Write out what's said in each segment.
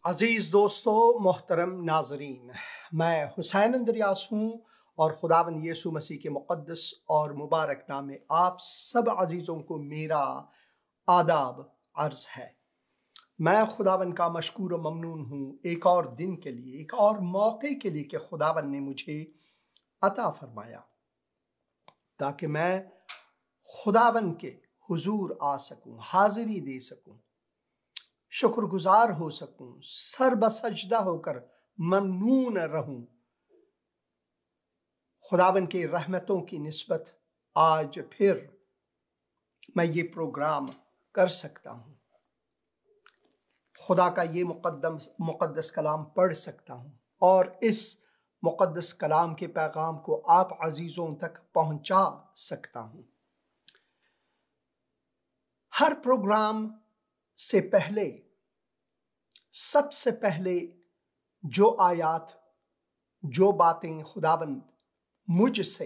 अजीज़ दोस्तों, मोहतरम नाजरीन, मैं हुसैन अंद्रियास हूँ और खुदावंद यीशु मसीह के मुक़द्दस और मुबारक नाम में आप सब अजीज़ों को मेरा आदाब अर्ज़ है। मैं खुदावंद का मशकूर व ममनून हूँ एक और दिन के लिए, एक और मौके के लिए कि खुदावंद ने मुझे अता फरमाया ताकि मैं खुदावंद के हुजूर आ सकूँ, हाजिरी दे सकूँ, शुक्रगुजार हो सकूं, सर बसजदा होकर ममनून रहूं। खुदावन की रहमतों की निस्बत आज फिर मैं ये प्रोग्राम कर सकता हूं, खुदा का ये मुक़द्दस कलाम पढ़ सकता हूं और इस मुक़द्दस कलाम के पैगाम को आप अजीज़ों तक पहुंचा सकता हूं। हर प्रोग्राम से पहले सबसे पहले जो आयात, जो बातें खुदावंद मुझसे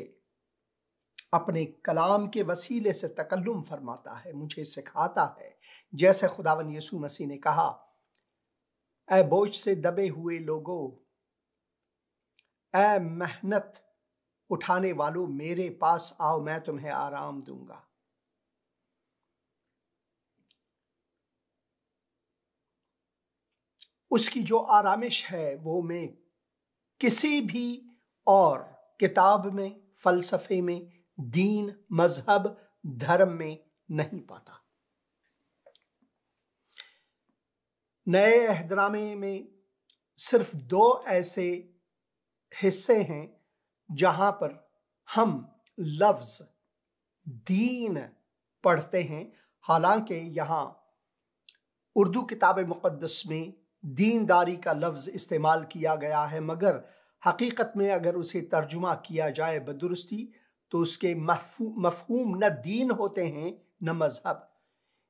अपने कलाम के वसीले से तकल्लुम फरमाता है, मुझे सिखाता है, जैसे खुदावंद यीशु मसीह ने कहा, ऐ बोझ से दबे हुए लोगों, ऐ मेहनत उठाने वालों, मेरे पास आओ, मैं तुम्हें आराम दूंगा। उसकी जो आरामिश है वो मैं किसी भी और किताब में, फलसफे में, दीन, मजहब, धर्म में नहीं पाता। नए अहदनामे में सिर्फ दो ऐसे हिस्से हैं जहां पर हम लफ्ज दीन पढ़ते हैं। हालांकि यहां उर्दू किताब मुक़द्दस में दीनदारी का लफ्ज इस्तेमाल किया गया है, मगर हकीकत में अगर उसे तर्जुमा किया जाए बदुरुस्ती तो उसके मफहूम न दीन होते हैं न मजहब।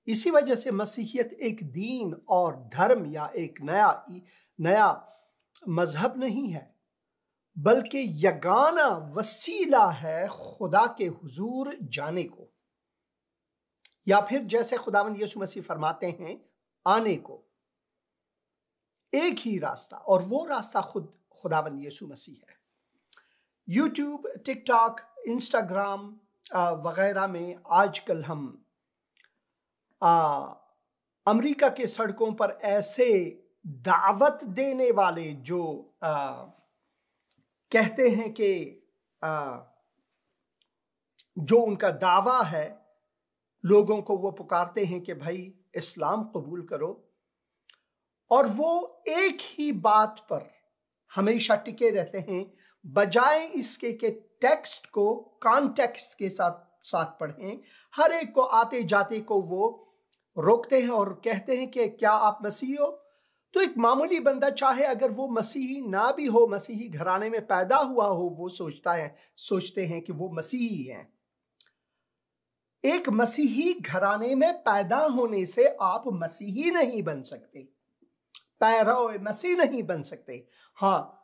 इसी वजह से मसीहियत एक दीन और धर्म या एक नया मजहब नहीं है, बल्कि यगाना वसीला है खुदा के हुजूर जाने को, या फिर जैसे खुदावंद यीशु मसीह फरमाते हैं, आने को। एक ही रास्ता, और वो रास्ता खुदावंद यीशु मसीह है। यूट्यूब, टिकटॉक, इंस्टाग्राम वगैरह में आजकल हम अमेरिका के सड़कों पर ऐसे दावत देने वाले जो कहते हैं कि जो उनका दावा है, लोगों को वो पुकारते हैं कि भाई इस्लाम कबूल करो, और वो एक ही बात पर हमेशा टिके रहते हैं, बजाय इसके कि टेक्स्ट को कॉन्टेक्स्ट के साथ पढ़ें। हर एक को आते जाते को वो रोकते हैं और कहते हैं कि क्या आप मसीही हो? तो एक मामूली बंदा, चाहे अगर वो मसीही ना भी हो, मसीही घराने में पैदा हुआ हो, वो सोचते हैं कि वो मसीही हैं। एक मसीही घराने में पैदा होने से आप मसीही नहीं बन सकते, पैरव मसीह नहीं बन सकते। हाँ,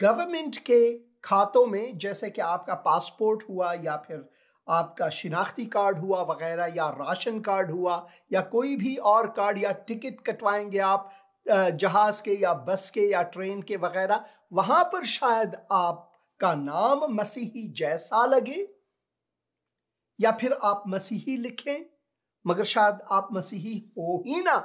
गवर्नमेंट के खातों में, जैसे कि आपका पासपोर्ट हुआ या फिर आपका शिनाख्ती कार्ड हुआ वगैरह, या राशन कार्ड हुआ, या कोई भी और कार्ड, या टिकट कटवाएंगे आप जहाज के या बस के या ट्रेन के वगैरह, वहां पर शायद आपका नाम मसीही जैसा लगे या फिर आप मसीही लिखें, मगर शायद आप मसीही हो ही ना।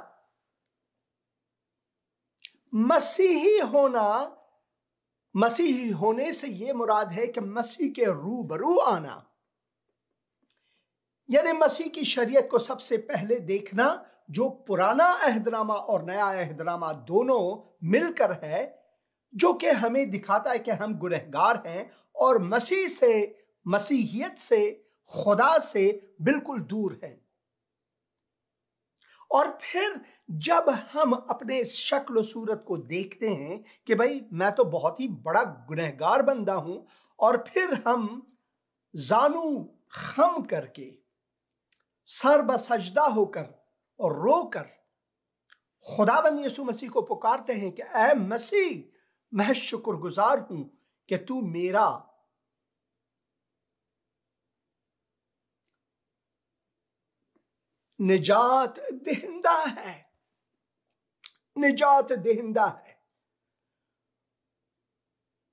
मसीही होने से यह मुराद है कि मसीह के रूबरू आना, यानी मसीह की शरीयत को सबसे पहले देखना, जो पुराना अहदनामा और नया अहदनामा दोनों मिलकर है, जो कि हमें दिखाता है कि हम गुनहगार हैं और मसीहियत से, खुदा से बिल्कुल दूर हैं। और फिर जब हम अपने शक्ल सूरत को देखते हैं कि भाई मैं तो बहुत ही बड़ा गुनहगार बंदा हूं, और फिर हम जानू खम करके, सर बसजदा होकर और रोकर खुदावंद यीशु मसीह को पुकारते हैं कि ऐ मसीह, मैं शुक्रगुजार हूं कि तू मेरा निजात दहिंदा है, نجات دہندہ ہے۔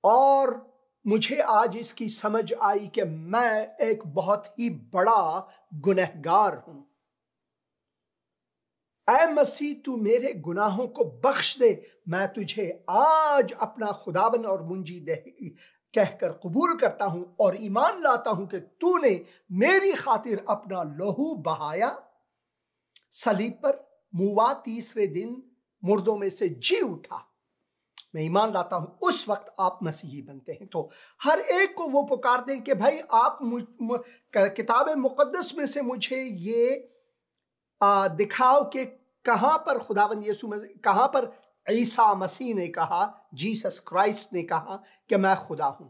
اور مجھے آج اس کی سمجھ آئی کہ میں ایک بہت ہی بڑا گنہگار ہوں۔ اے مسیح تو میرے گناہوں کو بخش دے، میں تجھے آج اپنا خداوند اور منجی کہہ کر قبول کرتا ہوں اور ایمان لاتا ہوں کہ تو نے میری خاطر اپنا لہو بہایا، صلیب پر موا، تیسرے دن مردوں میں سے جی اٹھا۔ میں ایمان لاتا ہوں اس وقت آپ مسیحی بنتے ہیں۔ تو ہر ایک کو وہ پکار دیں کہ بھائی آپ کتاب مقدس میں سے مجھے یہ دکھاؤ کہ کہاں پر خداوند یسوع مسیح، کہاں پر عیسیٰ مسیح نے کہا، جیسس کرائسٹ نے کہا کہ میں خدا ہوں۔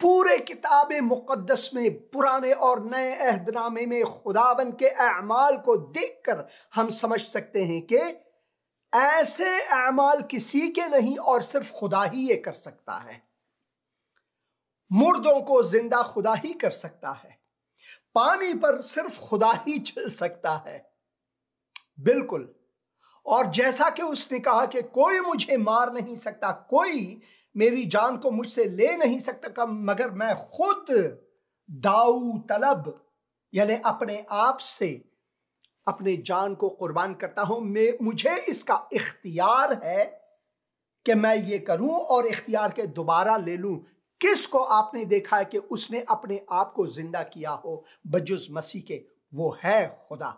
پورے کتاب مقدس میں، پرانے اور نئے عہد نامے میں خداوند کے اعمال کو دیکھ کر ہم سمجھ سکتے ہیں کہ ایسے اعمال کسی کے نہیں اور صرف خدا ہی یہ کر سکتا ہے۔ مردوں کو زندہ خدا ہی کر سکتا ہے، پانی پر صرف خدا ہی چل سکتا ہے، بالکل۔ اور جیسا کہ اس نے کہا کہ کوئی مجھے مار نہیں سکتا، کوئی میری جان کو مجھ سے لے نہیں سکتا مگر میں خود داؤ طلب، یعنی اپنے آپ سے اپنے جان کو قربان کرتا ہوں۔ مجھے اس کا اختیار ہے کہ میں یہ کروں اور اختیار کے دوبارہ لے لوں۔ کس کو آپ نے دیکھا ہے کہ اس نے اپنے آپ کو زندہ کیا ہو بجز مسیح کے؟ وہ ہے خدا۔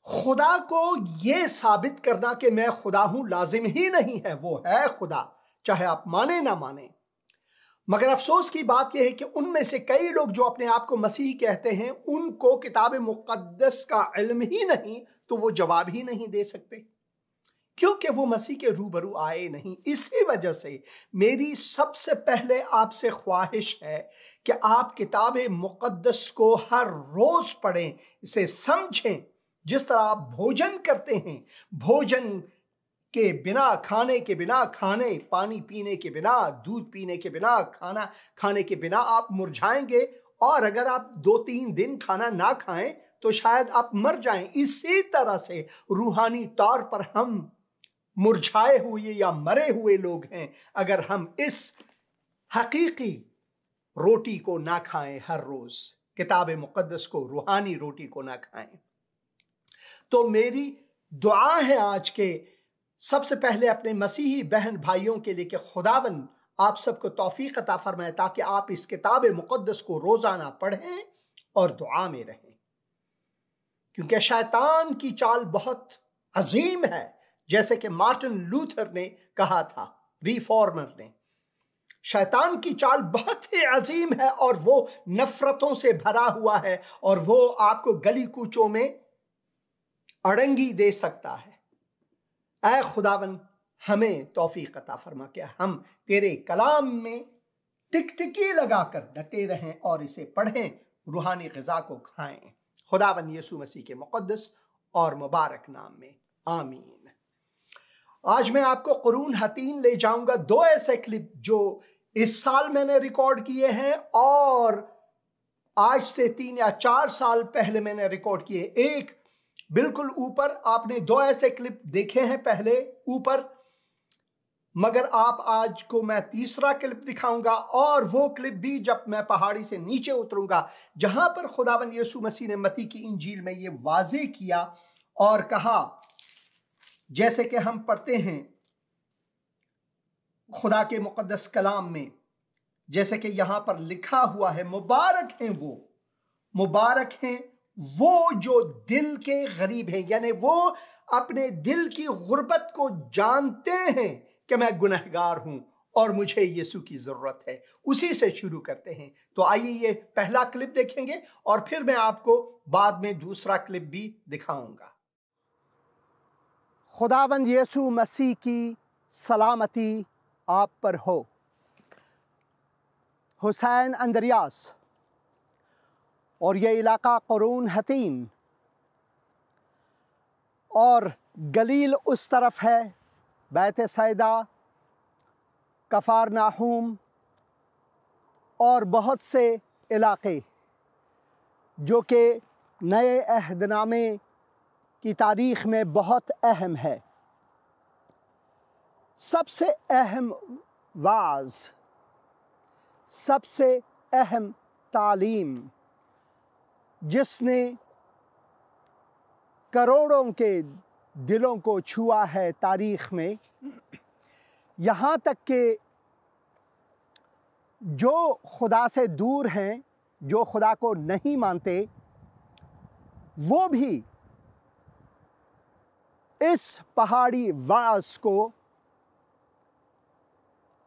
خدا کو یہ ثابت کرنا کہ میں خدا ہوں لازم ہی نہیں ہے، وہ ہے خدا، چاہے آپ مانیں نہ مانیں۔ مگر افسوس کی بات یہ ہے کہ ان میں سے کئی لوگ جو اپنے آپ کو مسیحی کہتے ہیں، ان کو کتاب مقدس کا علم ہی نہیں، تو وہ جواب ہی نہیں دے سکتے، کیونکہ وہ مسیح کے روبرو آئے نہیں۔ اسی وجہ سے میری سب سے پہلے آپ سے خواہش ہے کہ آپ کتاب مقدس کو ہر روز پڑھیں، اسے سمجھیں۔ جس طرح آپ بھوجن کرتے ہیں، بھوجن کے بنا، کھانے کے بنا، پانی پینے کے بنا، دودھ پینے کے بنا، کھانا کھانے کے بنا آپ مرجھائیں گے، اور اگر آپ 2-3 دن کھانا نہ کھائیں تو شاید آپ مر جائیں۔ اسی طرح سے روحانی طور پر ہم مرجھائے ہوئے یا مرے ہوئے لوگ ہیں اگر ہم اس حقیقی روٹی کو نہ کھائیں، ہر روز کتاب مقدس کو، روحانی روٹی کو نہ کھائیں۔ تو میری دعا ہے آج کے سب سے پہلے اپنے مسیحی بہن بھائیوں کے لیے کہ خداوند آپ سب کو توفیق عطا فرمائے تاکہ آپ اس کتاب مقدس کو روزانہ پڑھیں اور دعا میں رہیں، کیونکہ شیطان کی چال بہت عظیم ہے، جیسے کہ مارٹن لوتھر نے کہا تھا، ریفارمر نے۔ شیطان کی چال بہت ہی عظیم ہے اور وہ نفرتوں سے بھرا ہوا ہے، اور وہ آپ کو گلی کوچوں میں اڑنگی دے سکتا ہے۔ اے خداوند ہمیں توفیق عطا فرما کہ ہم تیرے کلام میں ٹک ٹکی لگا کر ڈٹے رہیں اور اسے پڑھیں، روحانی غذا کو کھائیں۔ خداوند یسوع مسیح کے مقدس اور مبارک نام میں آمین۔ آج میں آپ کو قرون حتیم لے جاؤں گا، 2 ایسے کلپ جو اس سال میں نے ریکارڈ کیے ہیں اور آج سے 3 یا 4 سال پہلے میں نے ریکارڈ کیے۔ ایک بالکل اوپر آپ نے 2 ایسے کلپ دیکھے ہیں پہلے اوپر، مگر آپ آج کو میں تیسرا کلپ دکھاؤں گا، اور وہ کلپ بھی جب میں پہاڑی سے نیچے اتروں گا، جہاں پر خداوند یسوع مسیح نے متی کی انجیل میں یہ واضح کیا اور کہا، جیسے کہ ہم پڑھتے ہیں خدا کے مقدس کلام میں، جیسے کہ یہاں پر لکھا ہوا ہے، مبارک ہیں وہ جو دل کے غریب ہیں، یعنی وہ اپنے دل کی غربت کو جانتے ہیں کہ میں گنہگار ہوں اور مجھے یسوع کی ضرورت ہے۔ اسی سے شروع کرتے ہیں۔ تو آئیے یہ پہلا کلپ دیکھیں گے اور پھر میں آپ کو بعد میں دوسرا کلپ بھی دکھاؤں گا۔ خداوند یسوع مسیح کی سلامتی آپ پر ہو۔ حسین اندریاس اور یہ علاقہ قرون حتیم، اور گلیل اس طرف ہے، بیت سیدا، کفار ناحوم اور بہت سے علاقے جو کہ نئے عہد نامے کی تاریخ میں بہت اہم ہے۔ سب سے اہم وعظ، سب سے اہم تعلیم جس نے کروڑوں کے دلوں کو چھوا ہے تاریخ میں، یہاں تک کہ جو خدا سے دور ہیں، جو خدا کو نہیں مانتے، وہ بھی اس پہاڑی وعظ کو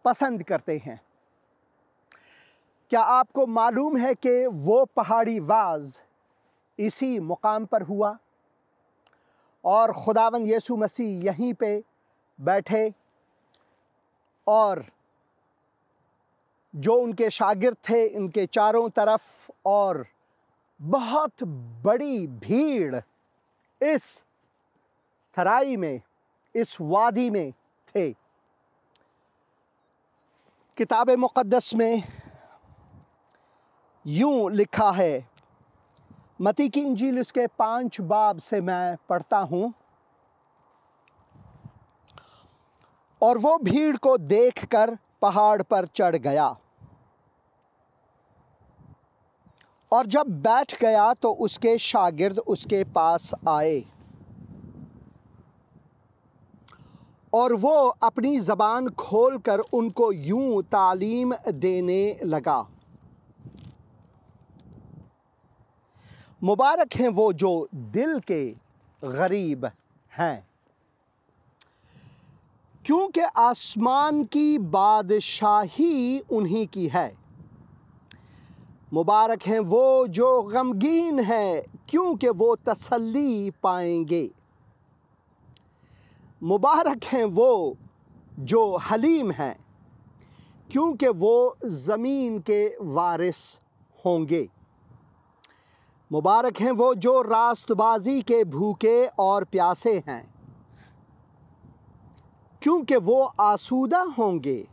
پسند کرتے ہیں۔ کیا آپ کو معلوم ہے کہ وہ پہاڑی وعظ اسی مقام پر ہوا اور خداوند یسوع مسیح یہیں پہ بیٹھے اور جو ان کے شاگرد تھے ان کے چاروں طرف اور بہت بڑی بھیڑ اس تھرائی میں، اس وادی میں تھے۔ کتاب مقدس میں یوں لکھا ہے، متی کی انجیل اس کے 5 باب سے میں پڑھتا ہوں، اور وہ بھیڑ کو دیکھ کر پہاڑ پر چڑھ گیا، اور جب بیٹھ گیا تو اس کے شاگرد اس کے پاس آئے، اور وہ اپنی زبان کھول کر ان کو یوں تعلیم دینے لگا، مبارک ہیں وہ جو دل کے غریب ہیں، کیونکہ آسمان کی بادشاہی انہی کی ہے۔ مبارک ہیں وہ جو غمگین ہیں، کیونکہ وہ تسلی پائیں گے۔ مبارک ہیں وہ جو حلیم ہیں، کیونکہ وہ زمین کے وارث ہوں گے۔ مبارک ہیں وہ جو راست بازی کے بھوکے اور پیاسے ہیں، کیونکہ وہ آسودہ ہوں گے۔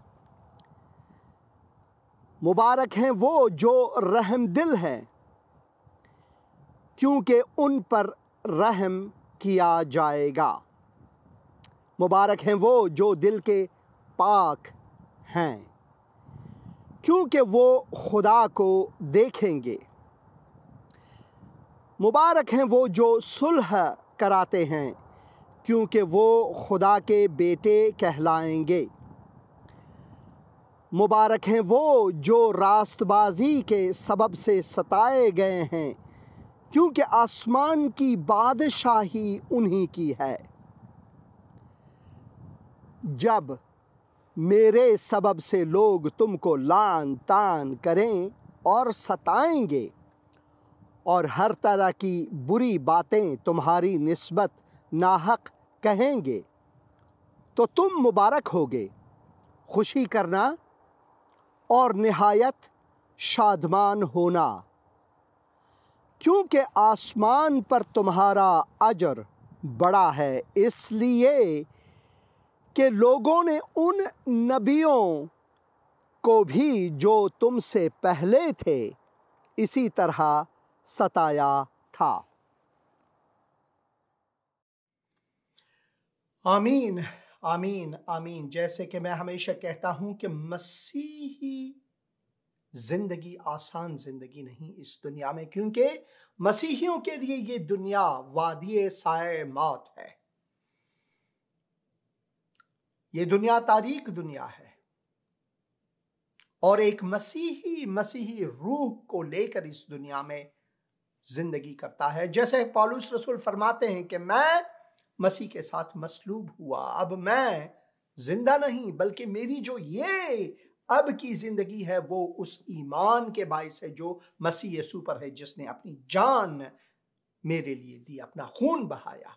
مبارک ہیں وہ جو رحم دل ہیں، کیونکہ ان پر رحم کیا جائے گا۔ مبارک ہیں وہ جو دل کے پاک ہیں، کیونکہ وہ خدا کو دیکھیں گے۔ مبارک ہیں وہ جو صلح کراتے ہیں، کیونکہ وہ خدا کے بیٹے کہلائیں گے۔ مبارک ہیں وہ جو راست بازی کے سبب سے ستائے گئے ہیں، کیونکہ آسمان کی بادشاہی انہی کی ہے۔ جب میرے سبب سے لوگ تم کو لعن طعن کریں اور ستائیں گے اور ہر طرح کی بری باتیں تمہاری نسبت ناحق کہیں گے، تو تم مبارک ہوگے، خوشی کرنا اور نہایت شادمان ہونا، کیونکہ آسمان پر تمہارا اجر بڑا ہے، اس لیے کہ لوگوں نے ان نبیوں کو بھی جو تم سے پہلے تھے اسی طرح ستایا تھا۔ آمین آمین آمین۔ جیسے کہ میں ہمیشہ کہتا ہوں کہ مسیحی زندگی آسان زندگی نہیں اس دنیا میں، کیونکہ مسیحیوں کے لیے یہ دنیا وادی سائے موت ہے، یہ دنیا تاریک دنیا ہے، اور ایک مسیحی روح کو لے کر اس دنیا میں زندگی کرتا ہے۔ جیسے پولس رسول فرماتے ہیں کہ میں مسیح کے ساتھ مصلوب ہوا، اب میں زندہ نہیں بلکہ میری جو یہ اب کی زندگی ہے وہ اس ایمان کے باعث ہے جو مسیح یسوع پر ہے، جس نے اپنی جان میرے لیے دی، اپنا خون بہایا۔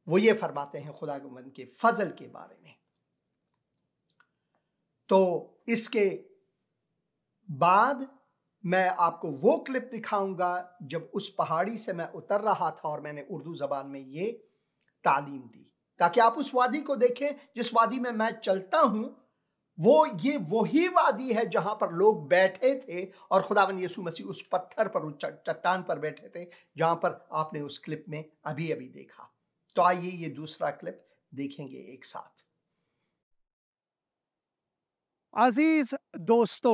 وہ یہ فرماتے ہیں خداوند کے فضل کے بارے میں۔ تو اس کے بعد میں آپ کو وہ کلپ دکھاؤں گا جب اس پہاڑی سے میں اتر رہا تھا اور میں نے اردو زبان میں یہ تعلیم دی، تاکہ آپ اس وادی کو دیکھیں جس وادی میں چلتا ہوں، یہ وہی وادی ہے جہاں پر لوگ بیٹھے تھے اور خداوند یسوع مسیح اس پتھر پر، اس چٹان پر بیٹھے تھے جہاں پر آپ نے اس کلپ میں ابھی دیکھا۔ تو آئیے یہ دوسرا کلپ دیکھیں گے ایک ساتھ۔ عزیز دوستو،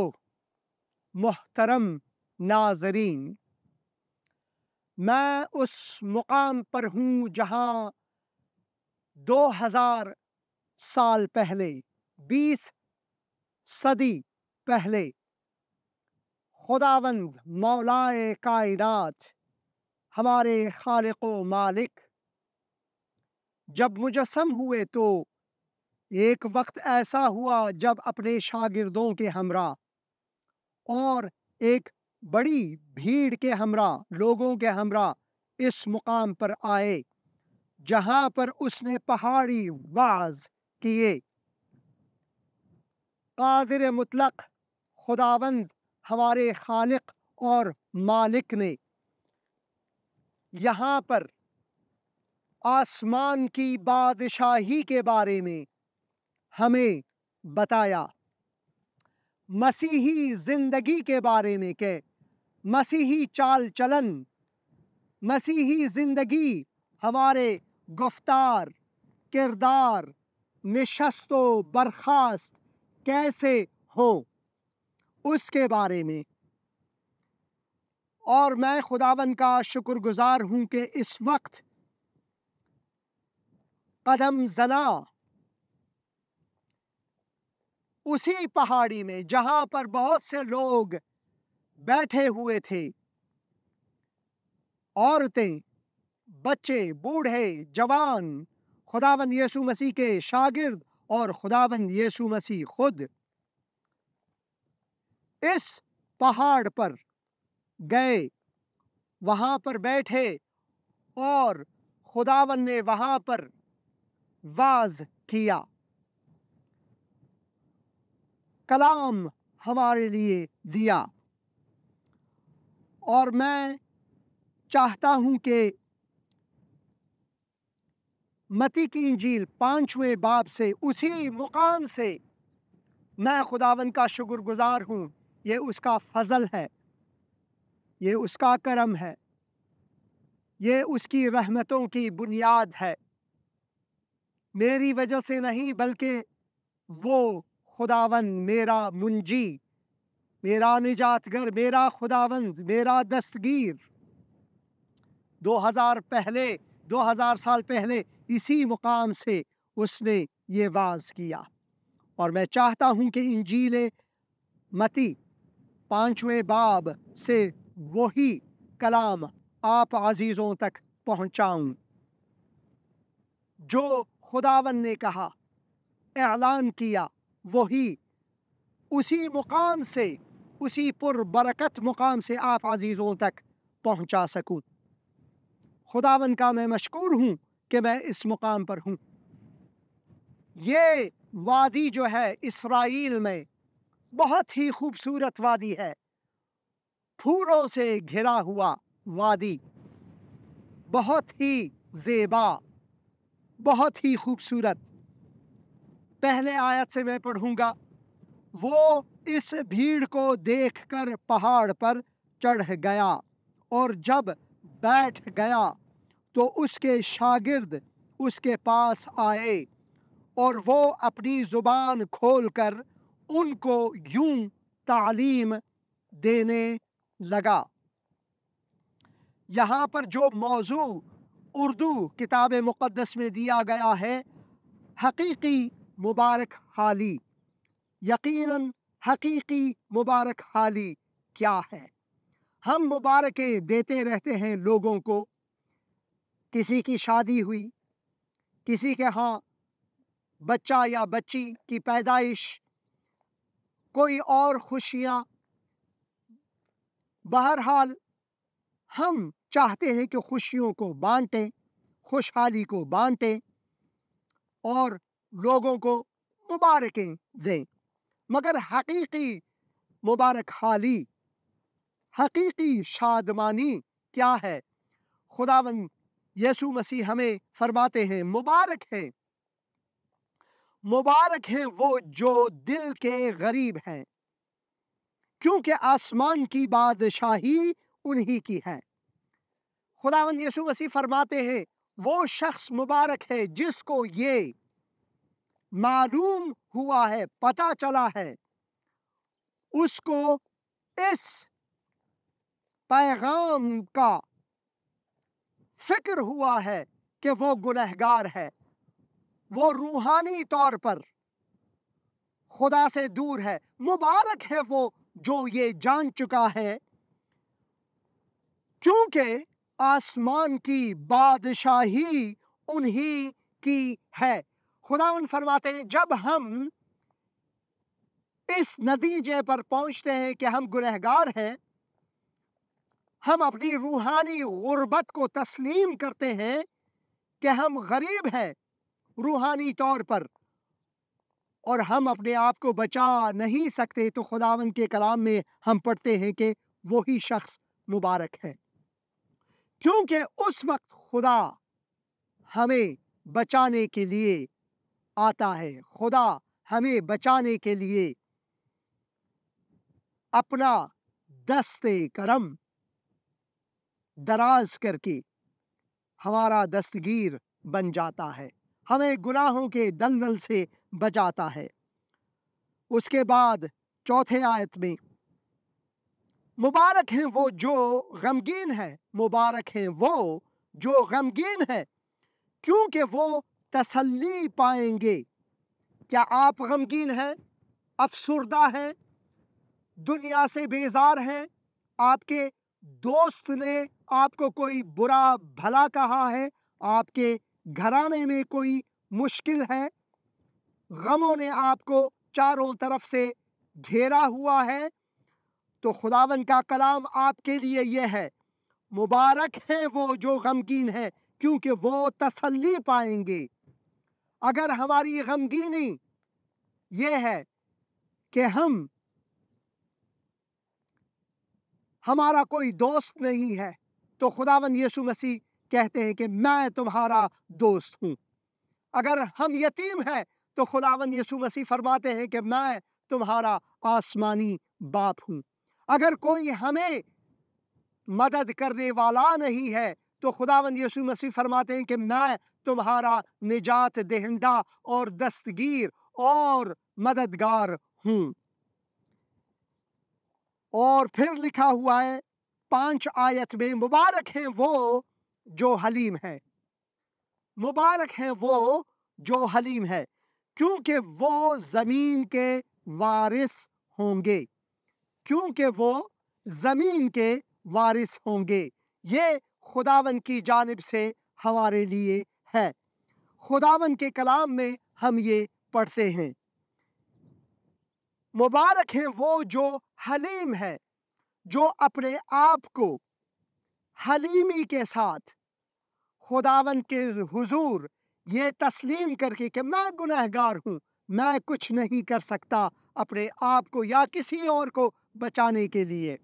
محترم ناظرین، میں اس مقام پر ہوں جہاں 2000 سال پہلے، 20 صدی پہلے، خداوند مولائے کائنات، ہمارے خالق و مالک جب مجسم ہوئے تو ایک وقت ایسا ہوا جب اپنے شاگردوں کے ہمراہ اور ایک بڑی بھیڑ کے ہمراہ، لوگوں کے ہمراہ اس مقام پر آئے جہاں پر اس نے پہاڑی وعظ کیے۔ قادر مطلق خداوند ہمارے خالق اور مالک نے یہاں پر آسمان کی بادشاہی کے بارے میں ہمیں بتایا، مسیحی زندگی کے بارے میں کہ مسیحی چال چلن، مسیحی زندگی، ہمارے گفتار، کردار، نشست و برخاست کیسے ہو، اس کے بارے میں۔ اور میں خداوند کا شکر گزار ہوں کہ اس وقت قدم زنا اسی پہاڑی میں جہاں پر بہت سے لوگ بیٹھے ہوئے تھے، عورتیں، بچے، بوڑھے، جوان، خداوند یسوع مسیح کے شاگرد اور خداوند یسوع مسیح خود اس پہاڑ پر گئے، وہاں پر بیٹھے اور خداوند نے وہاں پر وعظ کیا، کلام ہمارے لیے دیا۔ اور میں چاہتا ہوں کہ متی کی انجیل 5ویں باب سے، اسی مقام سے میں خداوند کا شکر گزار ہوں۔ یہ اس کا فضل ہے، یہ اس کا کرم ہے، یہ اس کی رحمتوں کی بنیاد ہے، میری وجہ سے نہیں بلکہ وہ خداوند میرا منجی، میرا نجات گر، میرا خداوند، میرا دستگیر 2000 سال پہلے اسی مقام سے اس نے یہ واعظ کیا۔ اور میں چاہتا ہوں کہ انجیل متی 5ویں باب سے وہی کلام آپ عزیزوں تک پہنچاؤں جو خداوند نے کہا، اعلان کیا، وہی اسی مقام سے، اسی پر برکت مقام سے آپ عزیزوں تک پہنچا سکوں۔ خداوند کا میں مشکور ہوں کہ میں اس مقام پر ہوں۔ یہ وادی جو ہے اسرائیل میں بہت ہی خوبصورت وادی ہے، پھولوں سے گھرا ہوا وادی، بہت ہی زیبا، بہت ہی خوبصورت۔ پہلے آیت سے میں پڑھوں گا، وہ اس بھیڑ کو دیکھ کر پہاڑ پر چڑھ گیا، اور جب بیٹھ گیا تو اس کے شاگرد اس کے پاس آئے، اور وہ اپنی زبان کھول کر ان کو یوں تعلیم دینے لگا۔ یہاں پر جو موضوع اردو کتاب مقدس میں دیا گیا ہے، حقیقی مبارک حالی، یقیناً حقیقی مبارک حالی کیا ہے؟ ہم مبارکیں دیتے رہتے ہیں لوگوں کو، کسی کی شادی ہوئی، کسی کے ہاں بچہ یا بچی کی پیدائش، کوئی اور خوشیاں، بہرحال ہم چاہتے ہیں کہ خوشیوں کو بانٹیں، خوشحالی کو بانٹیں اور لوگوں کو مبارکیں دیں، مگر حقیقی مبارک حالی، حقیقی شادمانی کیا ہے؟ خداوند یسوع مسیح ہمیں فرماتے ہیں، مبارک ہے मुबारक हैं वो जो दिल के गरीब हैं, क्योंकि आसमान की बादशाही उन्हीं की है। खुदावंद यीशु मसीह फरमाते हैं, वो शख्स मुबारक है जिसको ये मालूम हुआ है, पता चला है, उसको इस पैगाम का फिक्र हुआ है कि वो गुनहगार है, वो रूहानी तौर पर खुदा से दूर है। मुबारक है वो जो ये जान चुका है, क्योंकि आसमान की बादशाही उन्हीं की है। खुदावंद फरमाते हैं, जब हम इस नतीजे पर पहुंचते हैं कि हम गुनहगार हैं, हम अपनी रूहानी गुर्बत को तस्लीम करते हैं कि हम गरीब हैं रूहानी तौर पर और हम अपने आप को बचा नहीं सकते, तो खुदावंद के कलाम में हम पढ़ते हैं कि वही शख्स मुबारक है, क्योंकि उस वक्त खुदा हमें बचाने के लिए आता है। खुदा हमें बचाने के लिए अपना दस्ते करम दराज करके हमारा दस्तगीर बन जाता है, हमें गुनाहों के दलदल से बचाता है। उसके बाद चौथे आयत में, मुबारक हैं वो जो गमगीन है, मुबारक हैं वो जो गमगीन है, क्योंकि वो तसल्ली पाएंगे। क्या आप गमगीन हैं, अफसुर्दा हैं, दुनिया से बेजार हैं, आपके दोस्त ने आपको कोई बुरा भला कहा है, आपके घराने में कोई मुश्किल है, गमों ने आपको चारों तरफ से घेरा हुआ है, तो खुदावंद का कलाम आपके लिए यह है, मुबारक है वो जो गमगीन है, क्योंकि वो तसल्ली पाएंगे। अगर हमारी गमगीनी ये है कि हमारा कोई दोस्त नहीं है, तो खुदावंद यीशु मसीह कहते हैं कि मैं तुम्हारा दोस्त हूं। अगर हम यतीम हैं, तो खुदावंद यीशु मसीह फरमाते हैं कि मैं तुम्हारा आसमानी बाप हूं। अगर कोई हमें मदद करने वाला नहीं है, तो खुदावंद यीशु मसीह फरमाते हैं कि मैं तुम्हारा निजात दहिंदा और दस्तगीर और मददगार हूं। और फिर लिखा हुआ है 5 आयत में, मुबारक हैं वो जो हलीम है, मुबारक हैं वो जो हलीम है, क्योंकि वो जमीन के वारिस होंगे, क्योंकि वो जमीन के वारिस होंगे। ये खुदावन की जानिब से हमारे लिए है। खुदावन के कलाम में हम ये पढ़ते हैं, मुबारक है वो जो हलीम है, जो अपने आप को हलीमी के साथ खुदावन के हुजूर ये तस्लीम करके कि मैं गुनहगार हूं, मैं कुछ नहीं कर सकता अपने आप को या किसी और को बचाने के लिए,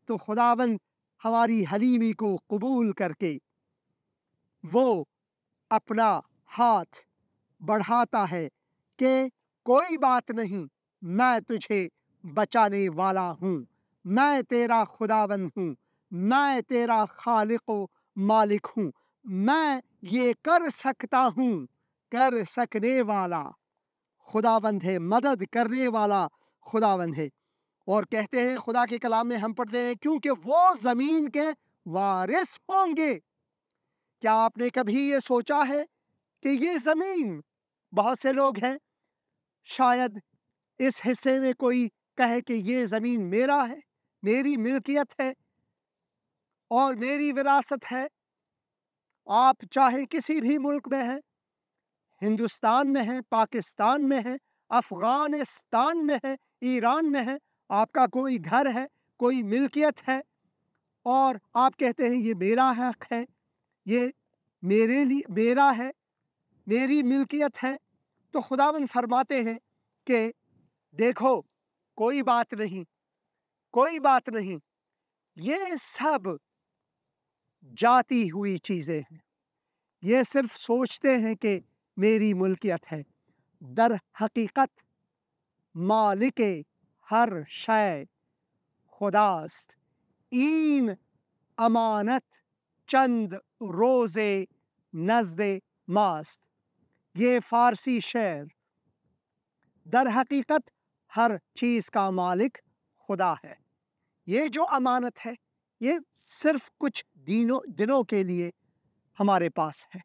तो खुदावन हमारी हलीमी को कबूल करके वो अपना हाथ बढ़ाता है कि कोई बात नहीं, मैं तुझे बचाने वाला हूं, मैं तेरा खुदावंद हूं, मैं तेरा खालिक व मालिक हूं, मैं ये कर सकता हूं। कर सकने वाला खुदावंद है, मदद करने वाला खुदावंद है। और कहते हैं खुदा के कलाम में हम पढ़ते हैं, क्योंकि वो जमीन के वारिस होंगे। क्या आपने कभी ये सोचा है कि ये जमीन, बहुत से लोग हैं, शायद इस हिस्से में कोई कहे कि ये जमीन मेरा है, मेरी मिल्कियत है और मेरी विरासत है। आप चाहे किसी भी मुल्क में हैं, हिंदुस्तान में हैं, पाकिस्तान में हैं, अफगानिस्तान में हैं, ईरान में हैं, आपका कोई घर है, कोई मिल्कियत है और आप कहते हैं ये मेरा हक है, ये मेरे लिए मेरा है, मेरी मिल्कियत है, तो खुदावंद फरमाते हैं कि देखो, कोई बात नहीं, कोई बात नहीं, ये सब जाती हुई चीजें हैं। ये सिर्फ सोचते हैं कि मेरी मुल्कियत है, در حقیقت مالک ہر شے خداست، این امانت چند روز نزد ماست. یہ فارسی شعر. در حقیقت ہر چیز کا مالک خدا ہے. یہ جو امانت ہے یہ صرف کچھ دنوں کے لیے ہمارے پاس ہے،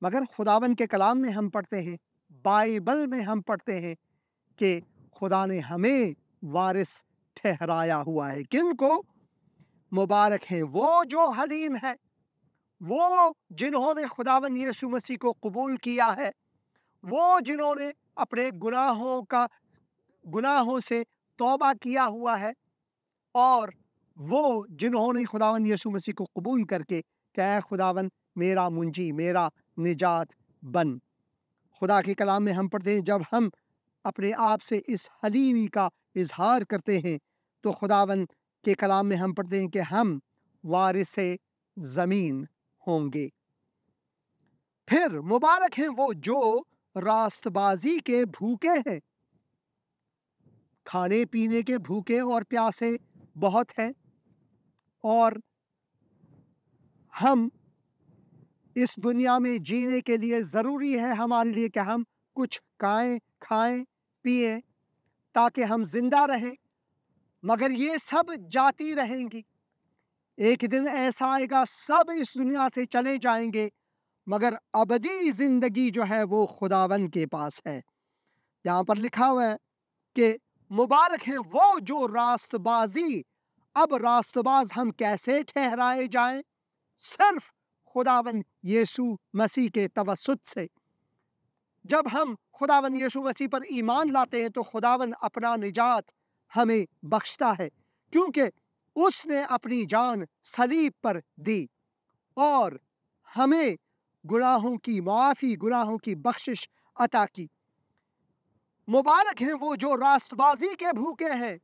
مگر خداوند کے کلام میں ہم پڑھتے ہیں، بائبل میں ہم پڑھتے ہیں کہ خدا نے ہمیں وارث ٹھہرایا ہوا ہے. کن کو؟ مبارک ہیں وہ جو حلیم ہے، وہ جنہوں نے خداوند یسوع مسیح کو قبول کیا ہے، وہ جنہوں نے اپنے گناہوں سے توبہ کیا ہوا ہے، اور وہ جنہوں نے خداوند یسوع مسیح کو قبول کر کے کہ اے خداوند میرا منجی، میرا نجات بن. خدا کے کلام میں ہم پڑھتے ہیں جب ہم اپنے آپ سے اس حلیمی کا اظہار کرتے ہیں تو خداوند کے کلام میں ہم پڑھتے ہیں کہ ہم وارث زمین ہوں گے. پھر مبارک ہیں وہ جو راست بازی کے بھوکے ہیں. کھانے پینے کے بھوکے اور پیاسے بہت ہیں، اور ہم اس دنیا میں جینے کے لیے ضروری ہے ہمارے لیے کہ ہم کچھ کھائیں پئیں تاکہ ہم زندہ رہیں. مگر یہ سب جاتی رہیں گی. ایک دن ایسا آئے گا سب اس دنیا سے چلے جائیں گے، مگر ابدی زندگی جو ہے وہ خداوند کے پاس ہے. یہاں پر لکھا ہوا ہے کہ مبارک ہیں وہ جو راست بازی. اب راست باز ہم کیسے ٹھہرائے جائیں؟ صرف خداوند یسوع مسیح کے توسط سے. جب ہم خداوند یسوع مسیح پر ایمان لاتے ہیں تو خداوند اپنا نجات ہمیں بخشتا ہے، کیونکہ اس نے اپنی جان صلیب پر دی اور ہمیں گناہوں کی معافی، گناہوں کی بخشش عطا کی. مبارک ہیں وہ جو راست بازی کے بھوکے ہیں،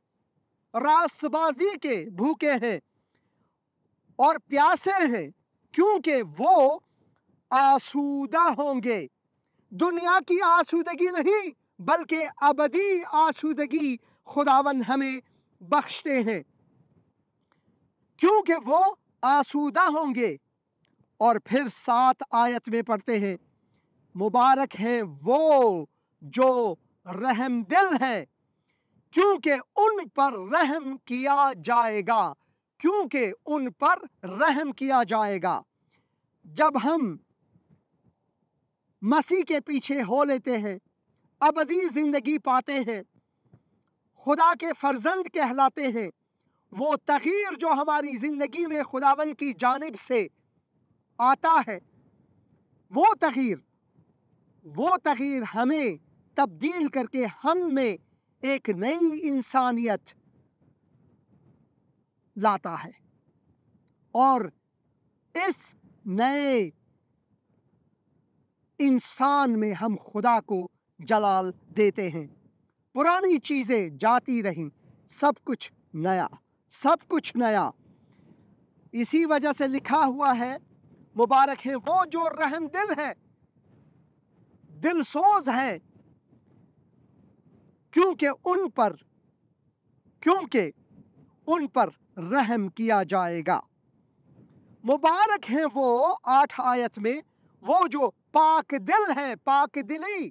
راست بازی کے بھوکے ہیں اور پیاسے ہیں، کیونکہ وہ آسودہ ہوں گے. دنیا کی آسودگی نہیں بلکہ ابدی آسودگی خداوند ہمیں بخشتے ہیں، کیونکہ وہ آسودہ ہوں گے. اور پھر 7 آیت میں پڑھتے ہیں مبارک ہیں وہ جو رحم دل ہیں، کیونکہ ان پر رحم کیا جائے گا. کیونکہ ان پر رحم کیا جائے گا. جب ہم مسیح کے پیچھے ہو لیتے ہیں، ابدی زندگی پاتے ہیں، خدا کے فرزند کہلاتے ہیں، وہ تغییر جو ہماری زندگی میں خداوند کی جانب سے آتا ہے، وہ تغییر ہمیں تبدیل کر کے ہم میں ایک نئی انسانیت لاتا ہے، اور اس نئے انسان میں ہم خدا کو جلال دیتے ہیں. پرانی چیزیں جاتی رہیں، سب کچھ نیا، سب کچھ نیا. اسی وجہ سے لکھا ہوا ہے مبارک ہیں وہ جو رحم دل ہے، دل سوز ہے، کیونکہ ان پر رحم کیا جائے گا. مبارک ہیں وہ 8 آیت میں وہ جو پاک دل ہیں، پاک دلی.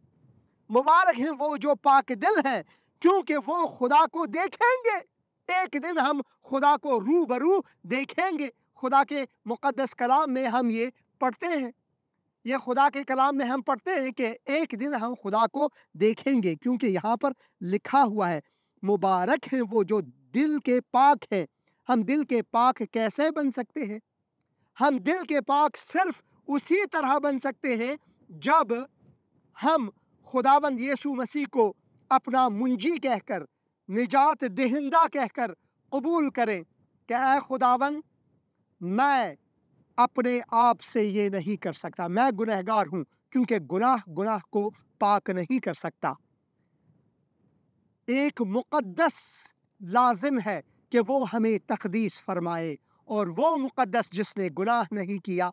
مبارک ہیں وہ جو پاک دل ہیں، کیونکہ وہ خدا کو دیکھیں گے. ایک دن ہم خدا کو روبرو دیکھیں گے. خدا کے مقدس کلام میں ہم یہ پڑھتے ہیں، یہ خدا کے کلام میں ہم پڑھتے ہیں کہ ایک دن ہم خدا کو دیکھیں گے، کیونکہ یہاں پر لکھا ہوا ہے مبارک ہیں وہ جو دل کے پاک ہیں. ہم دل کے پاک کیسے بن سکتے ہیں؟ ہم دل کے پاک صرف اسی طرح بن سکتے ہیں جب ہم خداوند یسوع مسیح کو اپنا منجی کہہ کر، نجات دہندہ کہہ کر قبول کریں کہ اے خداوند میں اپنے آپ سے یہ نہیں کر سکتا، میں گنہگار ہوں، کیونکہ گناہ کو پاک نہیں کر سکتا. ایک مقدس لازم ہے کہ وہ ہمیں تقدیس فرمائے، اور وہ مقدس جس نے گناہ نہیں کیا،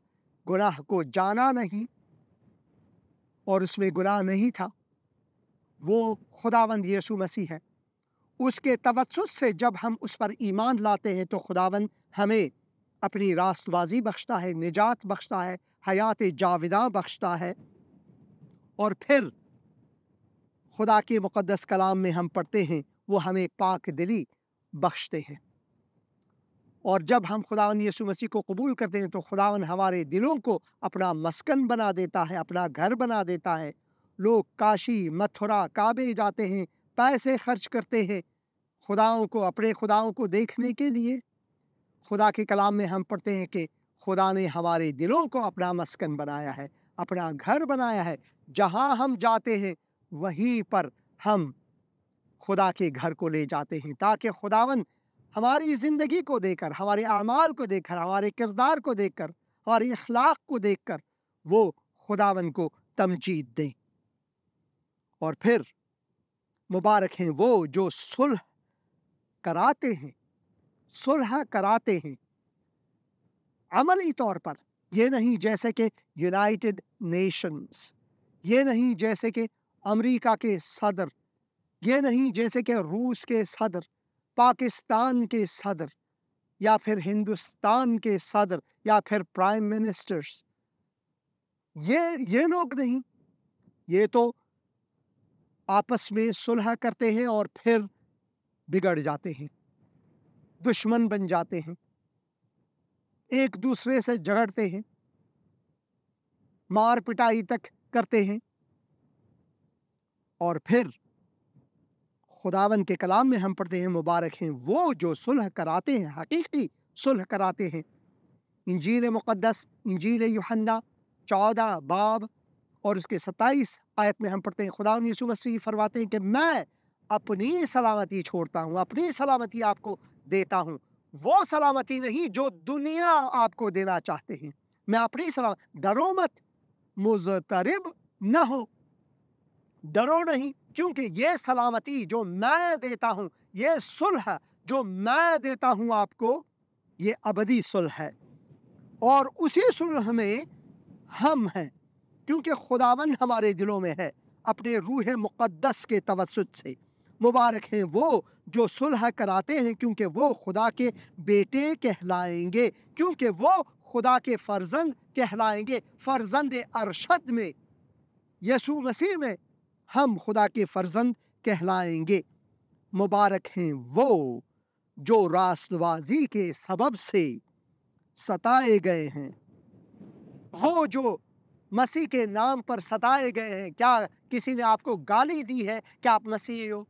گناہ کو جانا نہیں، और उसमें गुनाह नहीं था, वो खुदावंद यीशु मसीह है। उसके तवस्सुत से जब हम उस पर ईमान लाते हैं तो खुदावंद हमें अपनी रास्तबाजी बख्शता है, निजात बख्शता है, हयात जाविदा बख्शता है। और फिर खुदा के मुक़द्दस कलाम में हम पढ़ते हैं वो हमें पाक दिली बख्शते हैं। और जब हम खुदावंद यीशु मसीह को कबूल करते हैं तो खुदावंद हमारे दिलों को अपना मस्कन बना देता है, अपना घर बना देता है। लोग काशी, मथुरा, काबे जाते हैं, पैसे खर्च करते हैं खुदाओं को, अपने खुदाओं को देखने के लिए। खुदा के कलाम में हम पढ़ते हैं कि खुदा ने हमारे दिलों को अपना मस्कन बनाया है, अपना घर बनाया है। जहाँ हम जाते हैं वहीं पर हम खुदा के घर को ले जाते हैं, ताकि खुदावन हमारी ज़िंदगी को देखकर, हमारे अमाल को देखकर, हमारे किरदार को देखकर, हमारे अखलाक को देखकर वो खुदावन को तमजीद दें। और फिर मुबारक हैं वो जो सुलह कराते हैं, सुलह कराते हैं अमली तौर पर। ये नहीं जैसे कि यूनाइटेड नेशंस, ये नहीं जैसे कि अमेरिका के सदर, ये नहीं जैसे कि रूस के सदर, पाकिस्तान के सदर, या फिर हिंदुस्तान के सदर, या फिर प्राइम मिनिस्टर्स। ये लोग नहीं। ये तो आपस में सुलह करते हैं और फिर बिगड़ जाते हैं, दुश्मन बन जाते हैं, एक दूसरे से झगड़ते हैं, मार पिटाई तक करते हैं। और फिर खुदावन के कलाम में हम पढ़ते हैं मुबारक हैं वो जो सुलह कराते हैं, हकीकी सुलह कराते हैं। इंजील मुक़द्दस, इंजील यूहन्ना 14 बाब और उसके 27 आयत में हम पढ़ते हैं खुदावन यीशु मसीह फरमाते हैं कि मैं अपनी सलामती छोड़ता हूँ, अपनी सलामती आपको देता हूँ। वो सलामती नहीं जो दुनिया आपको देना चाहते हैं। मैं अपनी सलामती, डरो मत, मुज़तरिब न हो, डरो नहीं, क्योंकि ये सलामती जो मैं देता हूँ, ये सुलह जो मैं देता हूँ आपको, ये अबदी सुलह है। और उसी सुलह में हम हैं, क्योंकि खुदावन हमारे दिलों में है अपने रूह मुक़द्दस के तवस्सुत से। मुबारक हैं वो जो सुलह कराते हैं, क्योंकि वो खुदा के बेटे कहलाएंगे, क्योंकि वो खुदा के फर्जंद कहलाएंगे। फर्जंद अरशद में, यीशु मसीह में हम खुदा के फर्जंद कहलाएंगे। मुबारक हैं वो जो रास्तबाजी के सबब से सताए गए हैं, वो जो मसीह के नाम पर सताए गए हैं। क्या किसी ने आपको गाली दी है कि आप मसीह हो,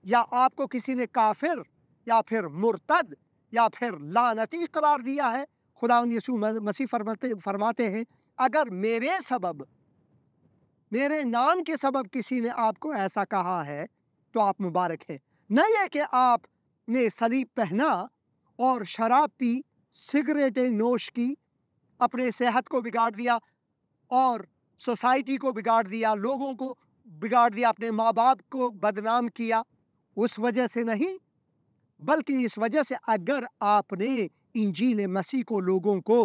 या आपको किसी ने काफिर या फिर मुर्तद या फिर लानती करार दिया है? खुदावंद यीशु मसीह फरमाते हैं अगर मेरे सबब, मेरे नाम के सबब किसी ने आपको ऐसा कहा है तो आप मुबारक हैं। नहीं है कि आपने सलीब पहना और शराब पी, सिगरेटें नोश की, अपने सेहत को बिगाड़ दिया और सोसाइटी को बिगाड़ दिया, लोगों को बिगाड़ दिया, अपने माँ बाप को बदनाम किया। उस वजह से नहीं, बल्कि इस वजह से अगर आपने इंजील मसीह को लोगों को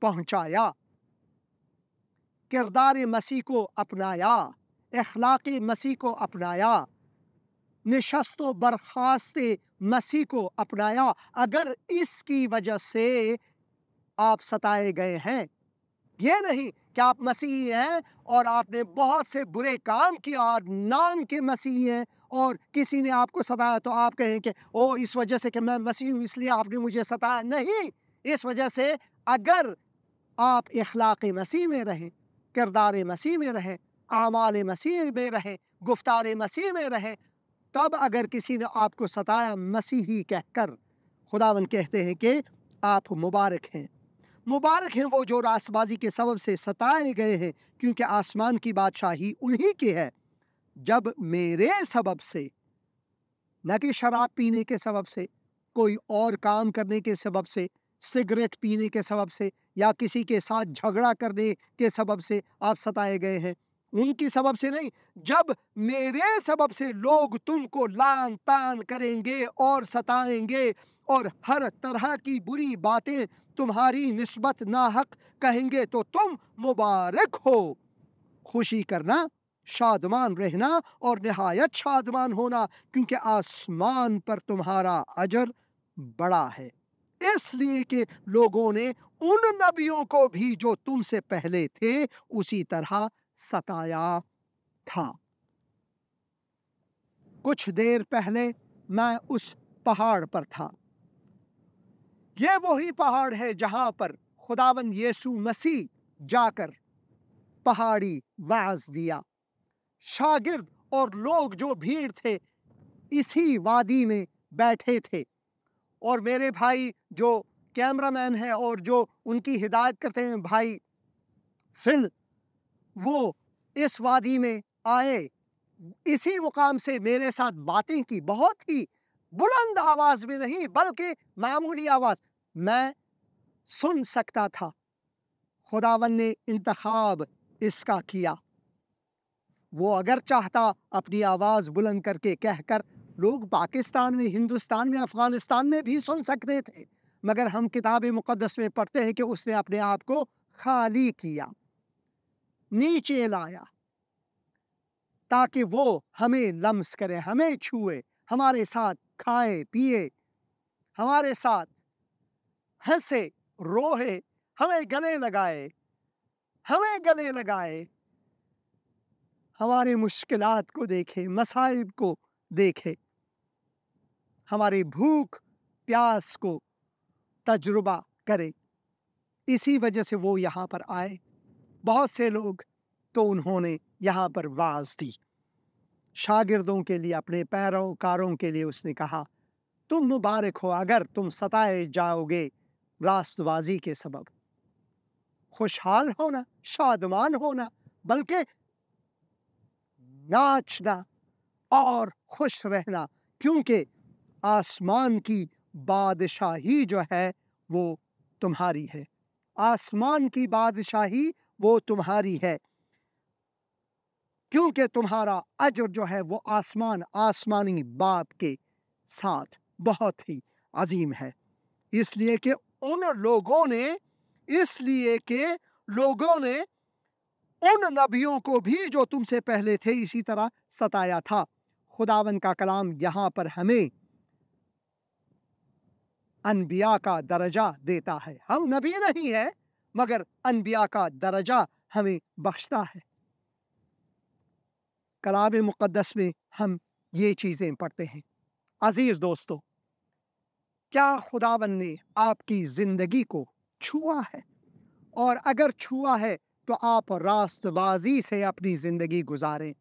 पहुंचाया, किरदार मसीह को अपनाया, अखलाक मसीह को अपनाया, निशस्त व बर्खास्त मसीह को अपनाया, अगर इसकी वजह से आप सताए गए हैं, ये नहीं कि आप मसीही हैं और आपने बहुत से बुरे काम किए और नाम के मसीही हैं और किसी ने आपको सताया तो आप कहें कि ओ इस वजह से कि मैं मसीही हूँ इसलिए आपने मुझे सताया। नहीं, इस वजह से अगर आप अखलाक मसीह में रहें, किरदार मसीह में रहें, आमाल मसीह में रहें, गुफ्तार मसीह में रहें, तब अगर किसी ने आपको सताया मसीही कहकर, खुदावन कहते हैं कि आप मुबारक हैं। मुबारक हैं वो जो रास्तबाजी के सबब से सताए गए हैं, क्योंकि आसमान की बादशाही उन्हीं की है। जब मेरे सबब से, न कि शराब पीने के सबब से, कोई और काम करने के सबब से, सिगरेट पीने के सबब से या किसी के साथ झगड़ा करने के सबब से आप सताए गए हैं, उनकी सबब से नहीं, जब मेरे सबब से लोग तुमको लान तान करेंगे और सताएंगे और हर तरह की बुरी बातें तुम्हारी निस्बत नाहक कहेंगे, तो तुम मुबारक हो, खुशी करना, शादमान रहना और निहायत शादमान होना, क्योंकि आसमान पर तुम्हारा अजर बड़ा है, इसलिए कि लोगों ने उन नबियों को भी जो तुमसे पहले थे उसी तरह सताया था। कुछ देर पहले मैं उस पहाड़ पर था। यह वही पहाड़ है जहां पर खुदावंद यीशु मसीह जाकर पहाड़ी वाज दिया। शागिर्द और लोग जो भीड़ थे इसी वादी में बैठे थे, और मेरे भाई जो कैमरामैन है और जो उनकी हिदायत करते हैं भाई फिल, वो इस वादी में आए, इसी मुकाम से मेरे साथ बातें की, बहुत ही बुलंद आवाज में नहीं बल्कि मामूली आवाज मैं सुन सकता था। खुदावन ने इंतखाब इसका किया। वो अगर चाहता अपनी आवाज बुलंद करके कहकर लोग पाकिस्तान में, हिंदुस्तान में, अफगानिस्तान में भी सुन सकते थे, मगर हम किताब मुकद्दस में पढ़ते हैं कि उसने अपने आप को खाली किया, नीचे लाया, ताकि वो हमें लम्स करे, हमें छुए, हमारे साथ खाए पिए, हमारे साथ हंसे रोए, हमें गले लगाए, हमारे मुश्किलात को देखे, मसाइब को देखे, हमारी भूख प्यास को तजुर्बा करे। इसी वजह से वो यहाँ पर आए। बहुत से लोग तो उन्होंने यहाँ पर वाज दी। शागिर्दों के लिए, अपने पैरोकारों के लिए उसने कहा, तुम मुबारक हो अगर तुम सताए जाओगे रास्तबाजी के सबब। खुशहाल होना, शादमान होना, बल्कि नाचना और खुश रहना, क्योंकि आसमान की बादशाही जो है वो तुम्हारी है। आसमान की बादशाही वो तुम्हारी है, क्योंकि तुम्हारा अजर जो है वो आसमानी बाप के साथ बहुत ही अजीम है। इसलिए कि लोगों ने उन नबियों को भी जो तुमसे पहले थे इसी तरह सताया था। खुदावन का कलाम यहाँ पर हमें अनबिया का दर्जा देता है। हम नबी नहीं है, मगर अनबिया का दर्जा हमें बख्शता है। कलाम मुक़द्दस में हम ये चीज़ें पढ़ते हैं। अजीज दोस्तों, क्या खुदावन ने आपकी जिंदगी को छुआ है? और अगर छुआ है तो आप रास्तबाजी से अपनी जिंदगी गुजारें।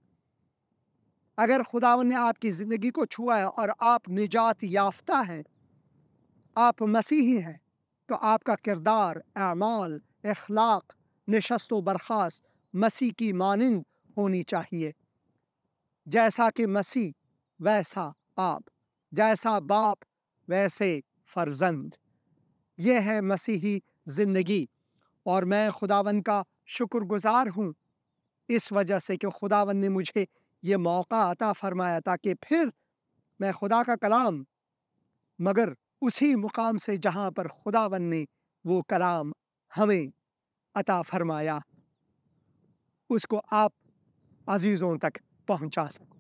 अगर खुदावन ने आपकी जिंदगी को छुआ है और आप निजात याफ्ता हैं, आप मसीही हैं, तो आपका किरदार, अमाल, अखलाक, नशस्त व बर्खास्त मसीह की मानिंद होनी चाहिए। जैसा कि मसीह वैसा आप, जैसा बाप वैसे फर्जंद। यह है मसीही जिंदगी। और मैं खुदावन का शुक्रगुजार हूँ इस वजह से कि खुदावन ने मुझे ये मौका अता फरमाया ताकि फिर मैं खुदा का कलाम, मगर उसी मुकाम से जहाँ पर खुदावन ने वो कलाम हमें अता फरमाया, उसको आप अजीज़ों तक पहुँचा सको।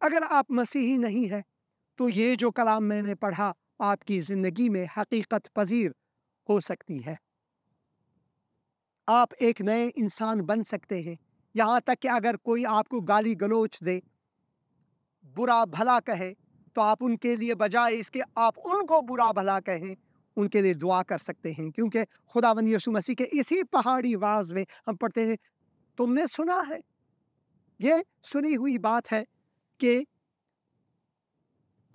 अगर आप मसीही नहीं है तो ये जो कलाम मैंने पढ़ा आपकी ज़िंदगी में हकीकत पजीर हो सकती है। आप एक नए इंसान बन सकते हैं। यहाँ तक कि अगर कोई आपको गाली गलोच दे, बुरा भला कहे, तो आप उनके लिए बजाय इसके आप उनको बुरा भला कहें, उनके लिए दुआ कर सकते हैं। क्योंकि खुदावंद यीशु मसीह के इसी पहाड़ी वाज में हम पढ़ते हैं, तुमने सुना है, ये सुनी हुई बात है कि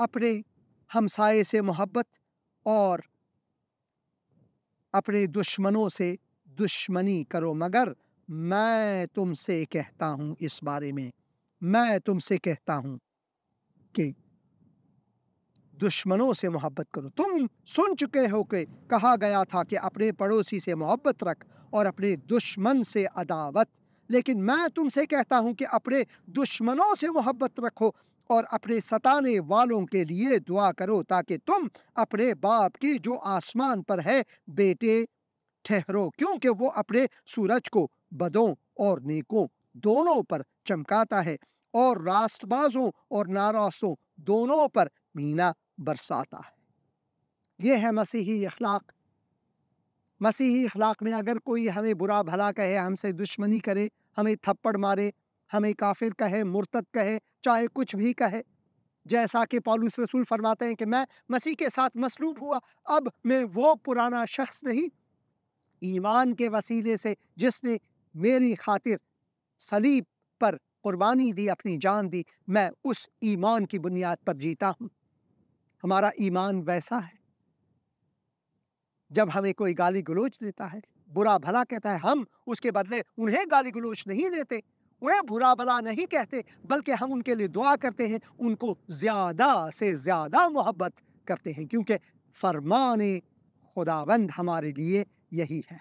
अपने हमसाये से मोहब्बत और अपने दुश्मनों से दुश्मनी करो। मगर मैं तुमसे कहता हूं, इस बारे में मैं तुमसे कहता हूं कि दुश्मनों से मोहब्बत करो। तुम सुन चुके हो कि कहा गया था कि अपने पड़ोसी से मोहब्बत रख और अपने दुश्मन से अदावत। लेकिन मैं तुमसे कहता हूं कि अपने दुश्मनों से मोहब्बत रखो और अपने सताने वालों के लिए दुआ करो, ताकि तुम अपने बाप की जो आसमान पर है बेटे ठहरो, क्योंकि वो अपने सूरज को बदों اور نیکوں دونوں پر چمکاتا ہے اور راست بازوں اور ناراستوں دونوں پر مینا برساتا ہے۔ یہ ہے مسیحی اخلاق۔ مسیحی اخلاق میں اگر کوئی ہمیں برا بھلا کہے، ہم سے دشمنی کرے، ہمیں تھپڑ مارے، ہمیں کافر کہے، مرتد کہے، چاہے کچھ بھی کہے، جیسا کہ پولس رسول فرماتے ہیں کہ میں مسیح کے ساتھ مصلوب ہوا، اب میں وہ پرانا شخص نہیں، ایمان کے وسیلے سے جس نے میری خاطر صلیب پر قربانی دی، اپنی جان دی، میں اس ایمان کی بنیاد پر جیتا ہوں۔ ہمارا ایمان ویسا ہے، جب ہمیں کوئی گالی گلوچ دیتا ہے، برا بھلا کہتا ہے، ہم اس کے بدلے انہیں گالی گلوچ نہیں دیتے، انہیں برا بھلا نہیں کہتے، بلکہ ہم ان کے لیے دعا کرتے ہیں، ان کو زیادہ سے زیادہ محبت کرتے ہیں، کیونکہ فرمان خداوند ہمارے لیے یہی ہے۔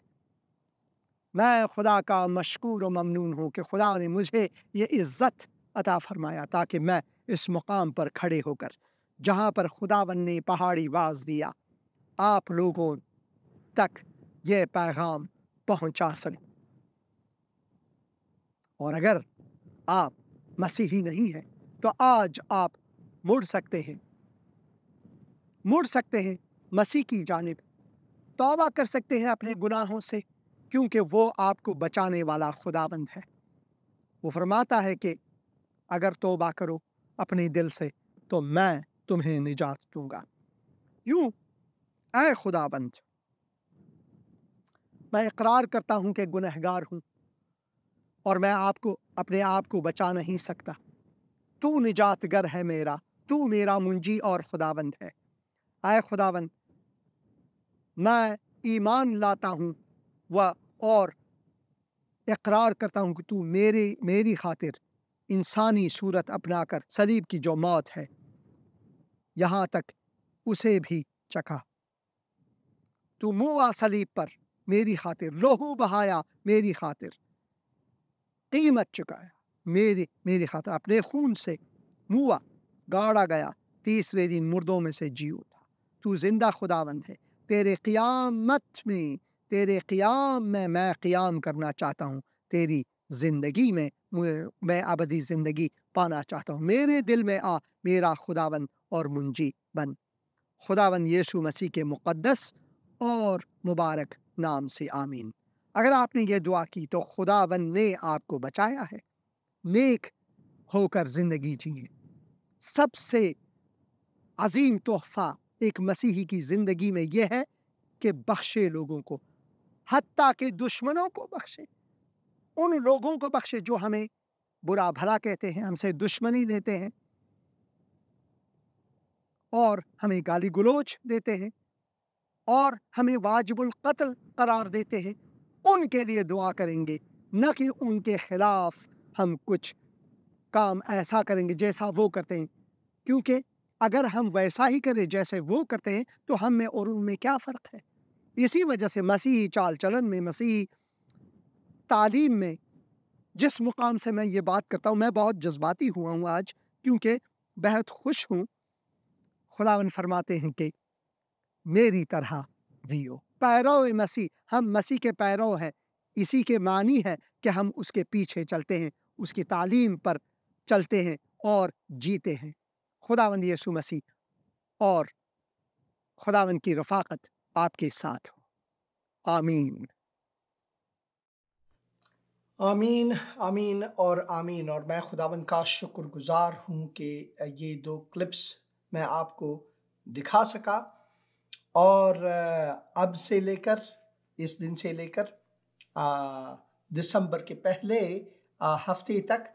میں خدا کا مشکور و ممنون ہوں کہ خدا نے مجھے یہ عزت عطا فرمایا تاکہ میں اس مقام پر کھڑے ہو کر، جہاں پر خداوند نے پہاڑی واز دیا، آپ لوگوں تک یہ پیغام پہنچا سکوں۔ اور اگر آپ مسیحی نہیں ہیں تو آج آپ مڑ سکتے ہیں مسیح کی جانب، توبہ کر سکتے ہیں اپنے گناہوں سے، کیونکہ وہ آپ کو بچانے والا خداوند ہے۔ وہ فرماتا ہے کہ اگر توبہ کرو اپنے دل سے تو میں تمہیں نجات دوں گا۔ یوں اے خداوند، میں اقرار کرتا ہوں کہ گنہگار ہوں اور میں اپنے آپ کو بچا نہیں سکتا۔ تو نجات گر ہے میرا، تو میرا منجی اور خداوند ہے۔ اے خداوند، میں ایمان لاتا ہوں اور اقرار کرتا ہوں کہ تو میری خاطر انسانی صورت اپنا کر صلیب کی جو موت ہے، یہاں تک اسے بھی چکھا۔ تو موا صلیب پر میری خاطر، لہو بہایا میری خاطر، قیمت چکایا میری خاطر، اپنے خون سے موا گاڑا گیا، تیسرے دن مردوں میں سے جی اٹھا۔ تو زندہ خداوند ہے، تیرے قیام میں قیام کرنا چاہتا ہوں، تیری زندگی میں ابدی زندگی پانا چاہتا ہوں۔ میرے دل میں آ، میرا خداوند اور منجی بن۔ خداوند یسوع مسیح کے مقدس اور مبارک نام سے آمین۔ اگر آپ نے یہ دعا کی تو خداوند نے آپ کو بچایا ہے۔ نیک ہو کر زندگی جیے۔ سب سے عظیم تحفہ ایک مسیحی کی زندگی میں یہ ہے کہ بخشے لوگوں کو، حتیٰ کہ دشمنوں کو بخشے، ان لوگوں کو بخشے جو ہمیں برا بھلا کہتے ہیں، ہم سے دشمنی لیتے ہیں اور ہمیں گالی گلوچ دیتے ہیں اور ہمیں واجب القتل قرار دیتے ہیں۔ ان کے لیے دعا کریں گے، نہ کہ ان کے خلاف ہم کچھ کام ایسا کریں گے جیسا وہ کرتے ہیں، کیونکہ اگر ہم ویسا ہی کریں جیسے وہ کرتے ہیں تو ہم میں اور ان میں کیا فرق ہے؟ اسی وجہ سے مسیحی چال چلن میں، مسیحی تعلیم میں، جس مقام سے میں یہ بات کرتا ہوں، میں بہت جذباتی ہوا ہوں آج، کیونکہ بہت خوش ہوں۔ خداوند فرماتے ہیں کہ میری طرح جیو۔ پیرو مسیح، ہم مسیح کے پیرو ہیں، اسی کے معنی ہے کہ ہم اس کے پیچھے چلتے ہیں، اس کی تعلیم پر چلتے ہیں اور جیتے ہیں۔ خداوند یسوع مسیح اور خداوند کی رفاقت آپ کے ساتھ ہو۔ آمین، آمین، آمین اور آمین۔ اور میں خداوند کا شکر گزار ہوں کہ یہ 2 کلپس میں آپ کو دکھا سکا، اور اب سے لے کر، اس دن سے لے کر دسمبر کے پہلے ہفتے تک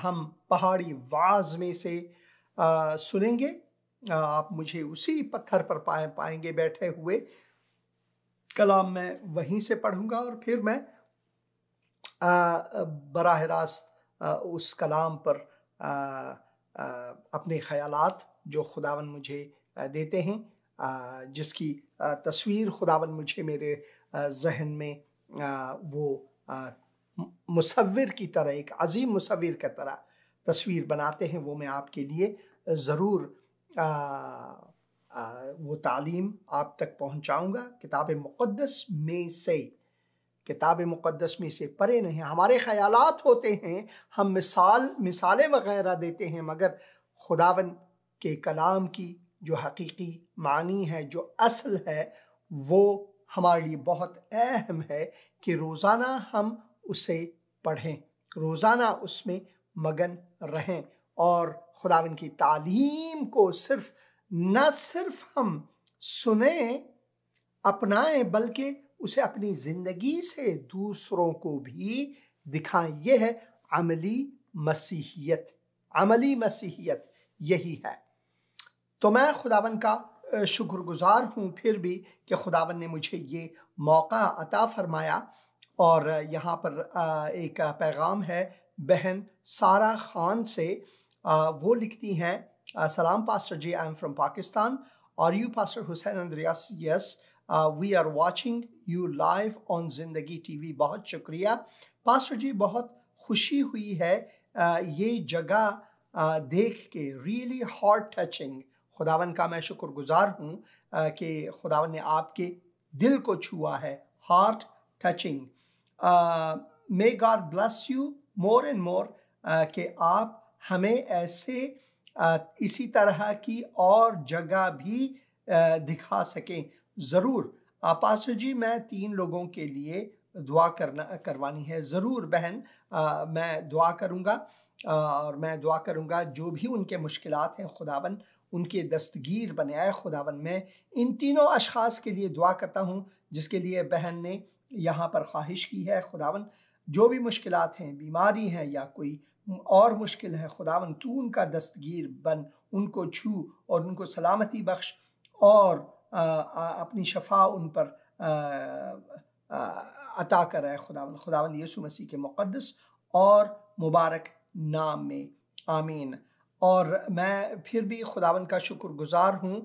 ہم پہاڑی واز میں سے سنیں گے۔ آپ مجھے اسی پتھر پر پائیں گے بیٹھے ہوئے، کلام میں وہیں سے پڑھوں گا اور پھر میں براہ راست اس کلام پر اپنے خیالات جو خداوند مجھے دیتے ہیں، جس کی تصویر خداوند مجھے میرے ذہن میں وہ مصور کی طرح، ایک عظیم مصور کی طرح تصویر بناتے ہیں، وہ میں آپ کے لیے ضرور وہ تعلیم آپ تک پہنچاؤں گا، کتاب مقدس میں سے، کتاب مقدس میں سے پڑھے نہیں. ہمارے خیالات ہوتے ہیں, ہم مثالیں وغیرہ دیتے ہیں, مگر خداوند کے کلام کی جو حقیقی معنی ہے, جو اصل ہے, وہ ہمارے لیے بہت اہم ہے کہ روزانہ ہم اسے پڑھیں, روزانہ اس میں مگن رہیں, اور خداوند کی تعلیم کو نہ صرف ہم سنیں اپنائیں بلکہ اسے اپنی زندگی سے دوسروں کو بھی دکھائیں. یہ ہے عملی مسیحیت. عملی مسیحیت یہی ہے. تو میں خداوند کا شکر گزار ہوں پھر بھی کہ خداوند نے مجھے یہ موقع عطا فرمایا. اور یہاں پر ایک پیغام ہے بہن سارہ خان سے. وہ لکھتی ہیں, سلام pastor ji, I am from Pakistan. Are you Pastor Hussain Andreas? Yes, we are watching you live on زندگی ٹی وی. بہت شکریہ پاسٹر جی, بہت خوشی ہوئی ہے یہ جگہ دیکھ کے. Really heart touching. خداوند کا میں شکر گزار ہوں کہ خداوند نے آپ کے دل کو چھوا ہے. Heart touching. may God bless you more and more, کہ آپ ہمیں ایسے اسی طرح کی اور جگہ بھی دکھا سکیں. ضرور پاسٹر جی, میں 3 لوگوں کے لیے دعا کروانی ہے. ضرور بہن, میں دعا کروں گا, اور میں دعا کروں گا جو بھی ان کے مشکلات ہیں خداوند ان کے دستگیر بنائے. خداوند میں ان تینوں اشخاص کے لیے دعا کرتا ہوں جس کے لیے بہن نے یہاں پر خواہش کی ہے. خداوند جو بھی مشکلات ہیں, بیماری ہیں یا کوئی اور مشکل ہے, خداوند تو ان کا دستگیر بن, ان کو چھو اور ان کو سلامتی بخش, اور اپنی شفا ان پر عطا کرے. خداوند یسوع مسیح کے مقدس اور مبارک نام میں, آمین. اور میں پھر بھی خداوند کا شکر گزار ہوں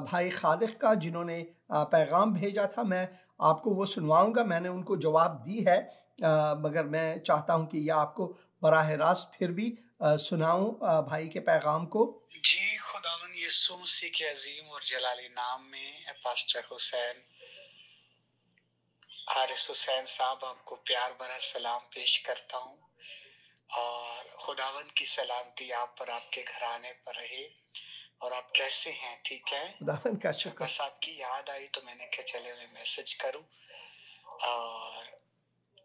بھائی خالق کا, جنہوں نے پیغام بھیجا تھا. میں آپ کو وہ سنواؤں گا, میں نے ان کو جواب دی ہے, مگر میں چاہتا ہوں کہ یہ آپ کو براہ راست پھر بھی سناؤں بھائی کے پیغام کو. جی, خداوند یسوع مسیح کے عظیم اور جلالی نام میں پاسٹر حسین حارث حسین صاحب آپ کو پیار بھرا سلام پیش کرتا ہوں, اور خداوند کی سلامتی آپ پر, آپ کے گھرانے پر رہے. اور آپ کیسے ہیں؟ ٹھیک ہے؟ خداوند کا شکر. بس آپ کی یاد آئی تو میں نے کہا چلے انہیں میسج کروں اور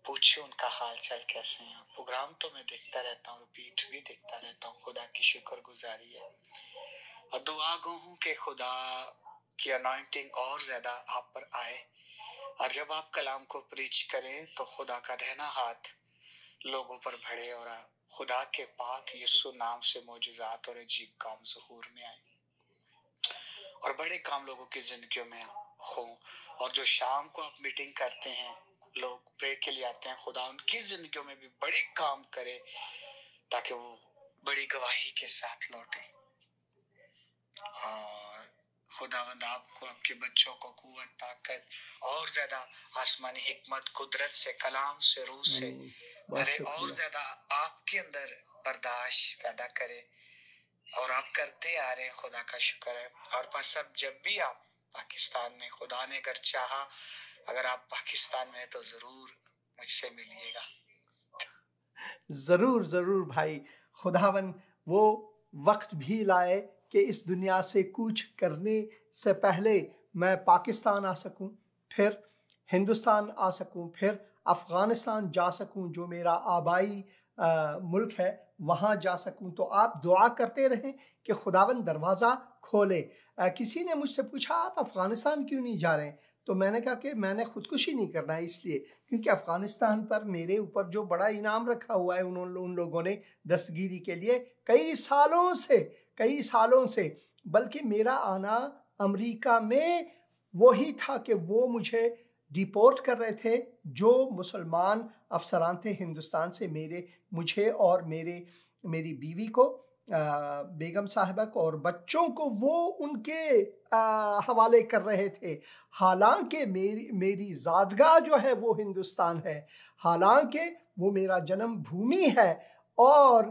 پوچھوں ان کا حال چال کیسے ہیں. پروگرام تو میں دیکھتا رہتا ہوں, ریپیٹ بھی دیکھتا رہتا ہوں. خدا کی شکر گزاری ہے, اور دعا گو ہوں کہ خدا کی انوائنٹنگ اور زیادہ آپ پر آئے, اور جب آپ کلام کو پریچ کریں تو خدا کا رہنا ہاتھ لوگوں پر بڑھے, اور خدا کے پاک یسوع نام سے معجزات اور عجیب کام ظہور میں آئے, اور بڑے کام لوگوں کی زندگیوں میں ہوں. اور جو شام کو آپ میٹنگ کرتے ہیں, لوگ پرے کے لیے آتے ہیں, خدا ان کی زندگیوں میں بھی بڑے کام کرے تاکہ وہ بڑی گواہی کے ساتھ لوٹے. اور خداوند آپ کو, آپ کے بچوں کو قوت, طاقت اور زیادہ آسمانی حکمت, قدرت سے, کلام سے, روح سے اور زیادہ آپ کے اندر برداشت پیدا کرے, اور آپ کرتے آ رہے ہیں. خدا کا شکر ہے. اور بس اب جب بھی آپ پاکستان میں, خدا نے اگر چاہا, اگر آپ پاکستان میں تو ضرور مجھ سے ملیے گا. ضرور ضرور بھائی. خداوند وہ وقت بھی لائے کہ اس دنیا سے کوچ کرنے سے پہلے میں پاکستان آ سکوں, پھر ہندوستان آ سکوں, پھر افغانستان جا سکوں جو میرا آبائی ملک ہے, وہاں جا سکوں. تو آپ دعا کرتے رہیں کہ خداوند دروازہ کھولے. کسی نے مجھ سے پوچھا آپ افغانستان کیوں نہیں جا رہے ہیں, تو میں نے کہا کہ میں نے خودکشی نہیں کرنا ہے, اس لیے کیونکہ افغانستان پر میرے اوپر جو بڑا انعام رکھا ہوا ہے ان لوگوں نے دستگیری کے لیے کئی سالوں سے, بلکہ میرا آنا امریکہ میں وہی تھا کہ وہ مجھے ڈیپورٹ کر رہے تھے. جو مسلمان افسران تھے ہندوستان سے, مجھے اور میری بیوی کو, بیگم صاحبہ کو اور بچوں کو وہ ان کے حوالے کر رہے تھے. حالانکہ میری زادگاہ جو ہے وہ ہندوستان ہے, حالانکہ وہ میرا جنم بھومی ہے اور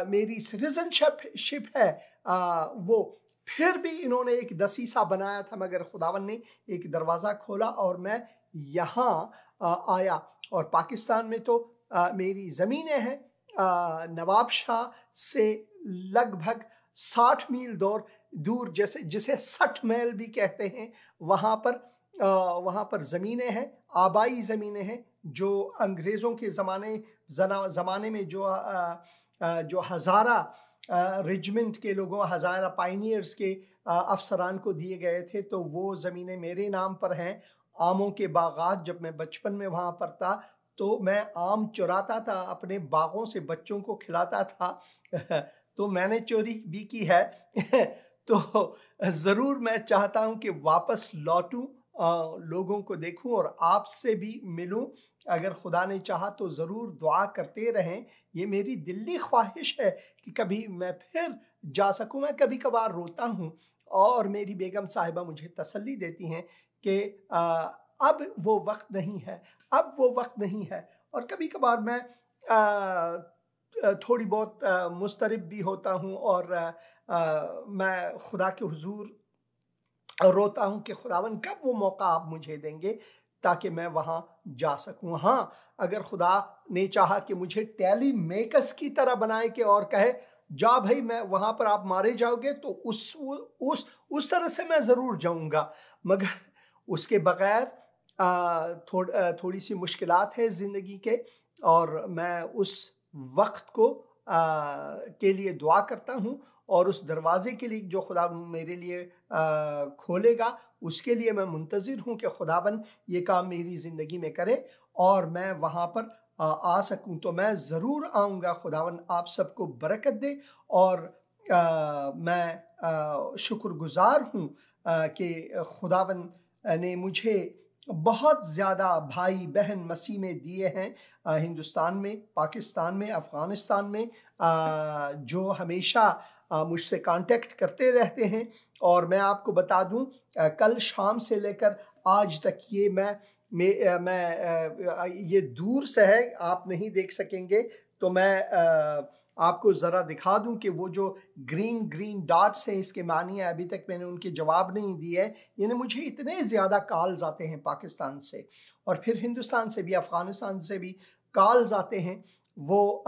میری سٹیزن شپ ہے وہ, پھر بھی انہوں نے ایک دسیسہ بنایا تھا, مگر خداوند نے ایک دروازہ کھولا اور میں یہاں आया। और पाकिस्तान में तो मेरी ज़मीनें हैं, नवाब शाह से लगभग 60 मील दूर जिसे 60 मील भी कहते हैं, वहाँ पर ज़मीनें हैं, आबाई ज़मीनें हैं, जो अंग्रेज़ों के ज़माने में जो हज़ारा रेजिमेंट के लोगों, हज़ारा पाइनियर्स के अफसरान को दिए गए थे, तो वो ज़मीनें मेरे नाम पर हैं। आमों के बागात, जब मैं बचपन में वहाँ पर था तो मैं आम चुराता था, अपने बागों से बच्चों को खिलाता था तो मैंने चोरी भी की है तो ज़रूर मैं चाहता हूँ कि वापस लौटूं, लोगों को देखूं और आपसे भी मिलूं। अगर खुदा ने चाहा तो ज़रूर दुआ करते रहें। ये मेरी दिली ख्वाहिश है कि कभी मैं फिर जा सकूं। मैं कभी कभार रोता हूँ और मेरी बेगम साहिबा मुझे तसल्ली देती हैं कि अब वो वक्त नहीं है, अब वो वक्त नहीं है। और कभी कभार मैं थोड़ी बहुत मुस्तरिब भी होता हूँ और मैं खुदा के हुजूर रोता हूँ कि खुदावन कब वो मौका आप मुझे देंगे ताकि मैं वहाँ जा सकूँ। हाँ, अगर खुदा ने चाहा कि मुझे टेली मेकर्स की तरह बनाए के और कहे जा भाई मैं वहाँ पर आप मारे जाओगे, तो उस तरह से मैं ज़रूर जाऊँगा। मगर उसके बग़ैर थोड़ी सी मुश्किलात है ज़िंदगी के, और मैं उस वक्त को के लिए दुआ करता हूँ और उस दरवाज़े के लिए जो खुदा मेरे लिए खोलेगा, उसके लिए मैं मुंतज़िर हूँ कि खुदावन ये काम मेरी ज़िंदगी में करे और मैं वहाँ पर आ सकूँ। तो मैं ज़रूर आऊँगा। खुदावन आप सबको बरकत दे। और मैं शुक्रगुज़ार हूँ कि खुदावन ने मुझे बहुत ज़्यादा भाई बहन मसीह में दिए हैं, हिंदुस्तान में, पाकिस्तान में, अफ़गानिस्तान में, जो हमेशा मुझसे कांटेक्ट करते रहते हैं। और मैं आपको बता दूं, कल शाम से लेकर आज तक ये मैं ये दूर से है, आप नहीं देख सकेंगे, तो मैं आपको ज़रा दिखा दूं कि वो जो ग्रीन डॉट्स हैं, इसके मानी है, अभी तक मैंने उनके जवाब नहीं दिए। यानी मुझे इतने ज़्यादा कॉल्स आते हैं पाकिस्तान से, और फिर हिंदुस्तान से भी, अफ़गानिस्तान से भी कॉल्स आते हैं। वो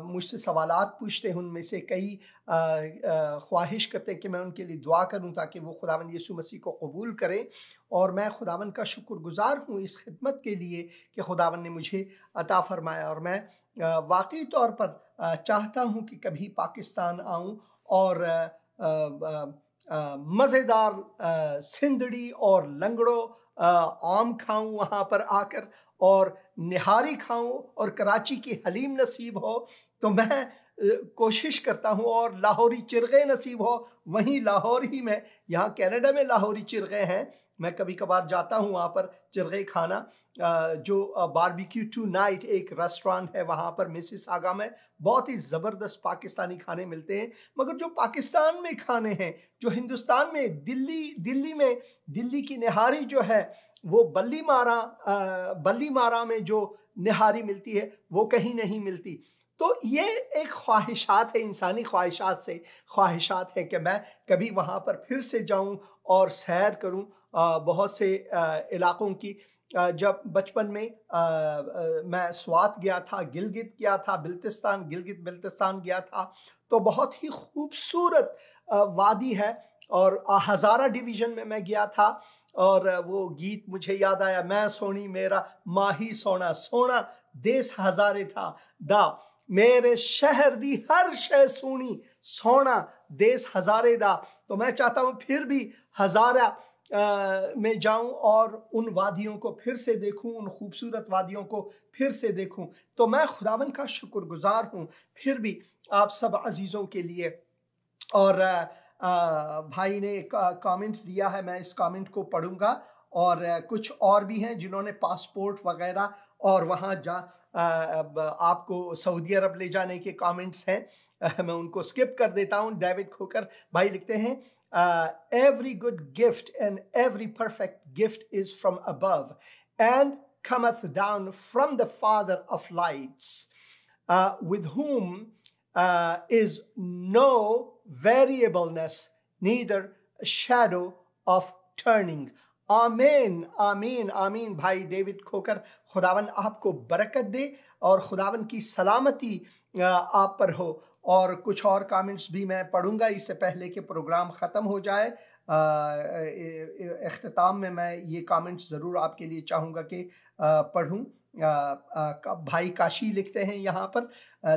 मुझसे सवालात पूछते हैं, उनमें से कई ख्वाहिश करते हैं कि मैं उनके लिए दुआ करूं ताकि वो खुदावंद यीशु मसीह को कबूल करें। और मैं खुदावंद का शुक्रगुज़ार हूँ इस खिदमत के लिए कि खुदावंद ने मुझे अता फरमाया। और मैं वाकई तौर पर चाहता हूँ कि कभी पाकिस्तान आऊँ और मज़ेदार सिंदड़ी और लंगड़ो आम खाऊं वहाँ पर आकर, और निहारी खाऊं, और कराची की हलीम नसीब हो तो मैं कोशिश करता हूँ, और लाहौरी चिरगे नसीब हो वहीं लाहौर ही में, यहाँ कनाडा में लाहौरी चिरगे हैं, मैं कभी कभार जाता हूँ वहाँ पर चिरगे खाना। जो बारबेक्यू टू नाइट एक रेस्टोरेंट है वहाँ पर मिसिसागा में, बहुत ही ज़बरदस्त पाकिस्तानी खाने मिलते हैं। मगर जो पाकिस्तान में खाने हैं, जो हिंदुस्तान में दिल्ली की निहारी जो है, वो बल्ली मारा में जो निहारी मिलती है वो कहीं नहीं मिलती। तो ये एक ख्वाहिशात है, इंसानी ख्वाहिशात है कि मैं कभी वहाँ पर फिर से जाऊँ और सैर करूँ बहुत से इलाकों की। जब बचपन में मैं स्वात गया था, गिलगित गया था, गिलगित बिल्तिस्तान गया था, तो बहुत ही खूबसूरत वादी है। और हज़ारा डिवीज़न में मैं गया था, और वो गीत मुझे याद आया, मैं सोनी मेरा माही सोना सोना देश हज़ारे था दा, मेरे शहर दी हर शय सोनी सोना देश हज़ारे दा। तो मैं चाहता हूँ फिर भी हज़ारा में जाऊं और उन वादियों को फिर से देखूं, उन खूबसूरत वादियों को फिर से देखूं। तो मैं खुदावन का शुक्रगुजार हूं फिर भी आप सब अजीज़ों के लिए। और भाई ने एक कमेंट दिया है, मैं इस कमेंट को पढ़ूंगा। और कुछ और भी हैं जिन्होंने पासपोर्ट वगैरह और वहाँ आपको सऊदी अरब ले जाने के कमेंट्स हैं, मैं उनको स्किप कर देता हूँ। डेविड खोकर भाई लिखते हैं, every good gift and every perfect gift is from above and cometh down from the Father of lights, with whom is no variableness, neither shadow of turning. आमीन आमीन आमीन। भाई डेविड खोकर, खुदावन आपको बरकत दे और खुदावन की सलामती आप पर हो। और कुछ और कमेंट्स भी मैं पढ़ूंगा इससे पहले कि प्रोग्राम ख़त्म हो जाए। इख्तिताम में मैं ये कमेंट्स ज़रूर आपके लिए चाहूँगा कि पढ़ूँ। भाई काशी लिखते हैं यहाँ पर,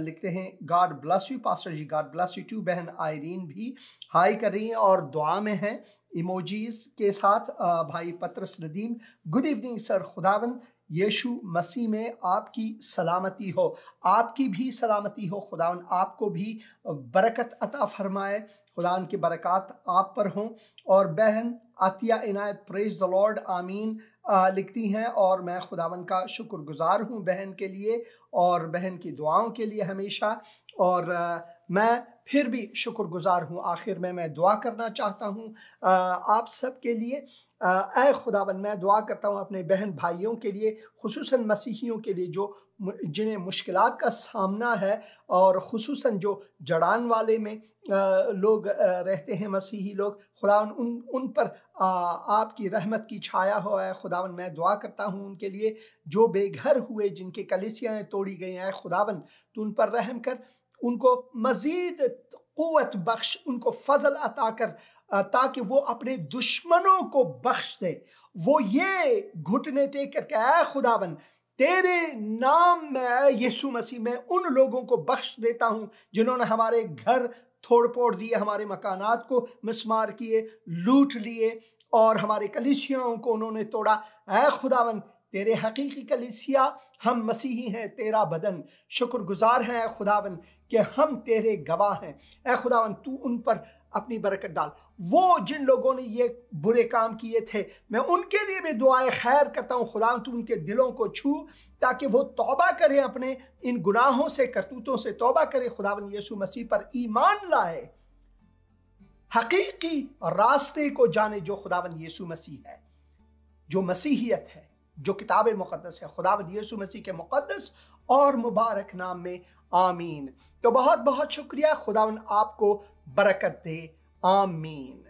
लिखते हैं God bless you pastor ji, God bless you too. बहन आयरीन भी हाई कर रही हैं और दुआ में हैं इमोजीज के साथ। भाई पत्रस नदीम, गुड इवनिंग सर, खुदावन यीशु मसीह में आपकी सलामती हो, आपकी भी सलामती हो, खुदावन आपको भी बरकत अता फरमाए, खुदावन की बरकत आप पर हों। और बहन आतिया इनायत, प्रेज द लॉर्ड, आमीन लिखती हैं और मैं खुदावन का शुक्रगुजार हूँ बहन के लिए और बहन की दुआओं के लिए हमेशा। और मैं फिर भी शुक्रगुजार हूँ। आखिर में मैं दुआ करना चाहता हूँ आप सब के लिए। ऐ खुदावन, मैं दुआ करता हूँ अपने बहन भाइयों के लिए, खुसूसन मसीहियों के लिए जो जिन्हें मुश्किलात का सामना है, और खुसूसन जो जड़ान वाले में लोग रहते हैं मसीही लोग, खुदावन उन पर आपकी रहमत की छाया हो। है खुदावन, मैं दुआ करता हूँ उनके लिए जो बेघर हुए, जिनके कलीसियाएं तोड़ी गई हैं, खुदावन तू उन पर रहम कर, उनको मजीद क़ुव्वत बख्श, उनको फजल अता कर ताकि वो अपने दुश्मनों को बख्श दे। वो ये घुटने टेक करके, ऐ खुदावन तेरे नाम में यीशु मसीह में उन लोगों को बख्श देता हूँ जिन्होंने हमारे घर तोड़ फोड़ दिए, हमारे मकानात को मिसमार किए, लूट लिए और हमारे कलीसियाओं को उन्होंने तोड़ा। ऐ खुदावन तेरे हकीकी कलीसिया हम मसीही हैं, तेरा बदन, शुक्रगुजार हैं खुदावन कि हम तेरे गवाह हैं। ऐ खुदावन तू उन पर अपनी बरकत डाल। वो जिन लोगों ने ये बुरे काम किए थे, मैं उनके लिए भी दुआएं खैर करता हूँ। खुदावन तू उनके दिलों को छू ताकि वो तौबा करें, अपने इन गुनाहों से, करतूतों से तौबा करें। खुदावन यीशु मसीह पर ईमान लाए, हकीकी रास्ते को जाने जो खुदावन यीशु मसीह है, जो मसीहियत है, जो किताब मुक़द्दस है। खुदावंद यीशु मसीह के मुक़द्दस और मुबारक नाम में आमीन। तो बहुत बहुत शुक्रिया। खुदावंद आपको बरकत दे। आमीन।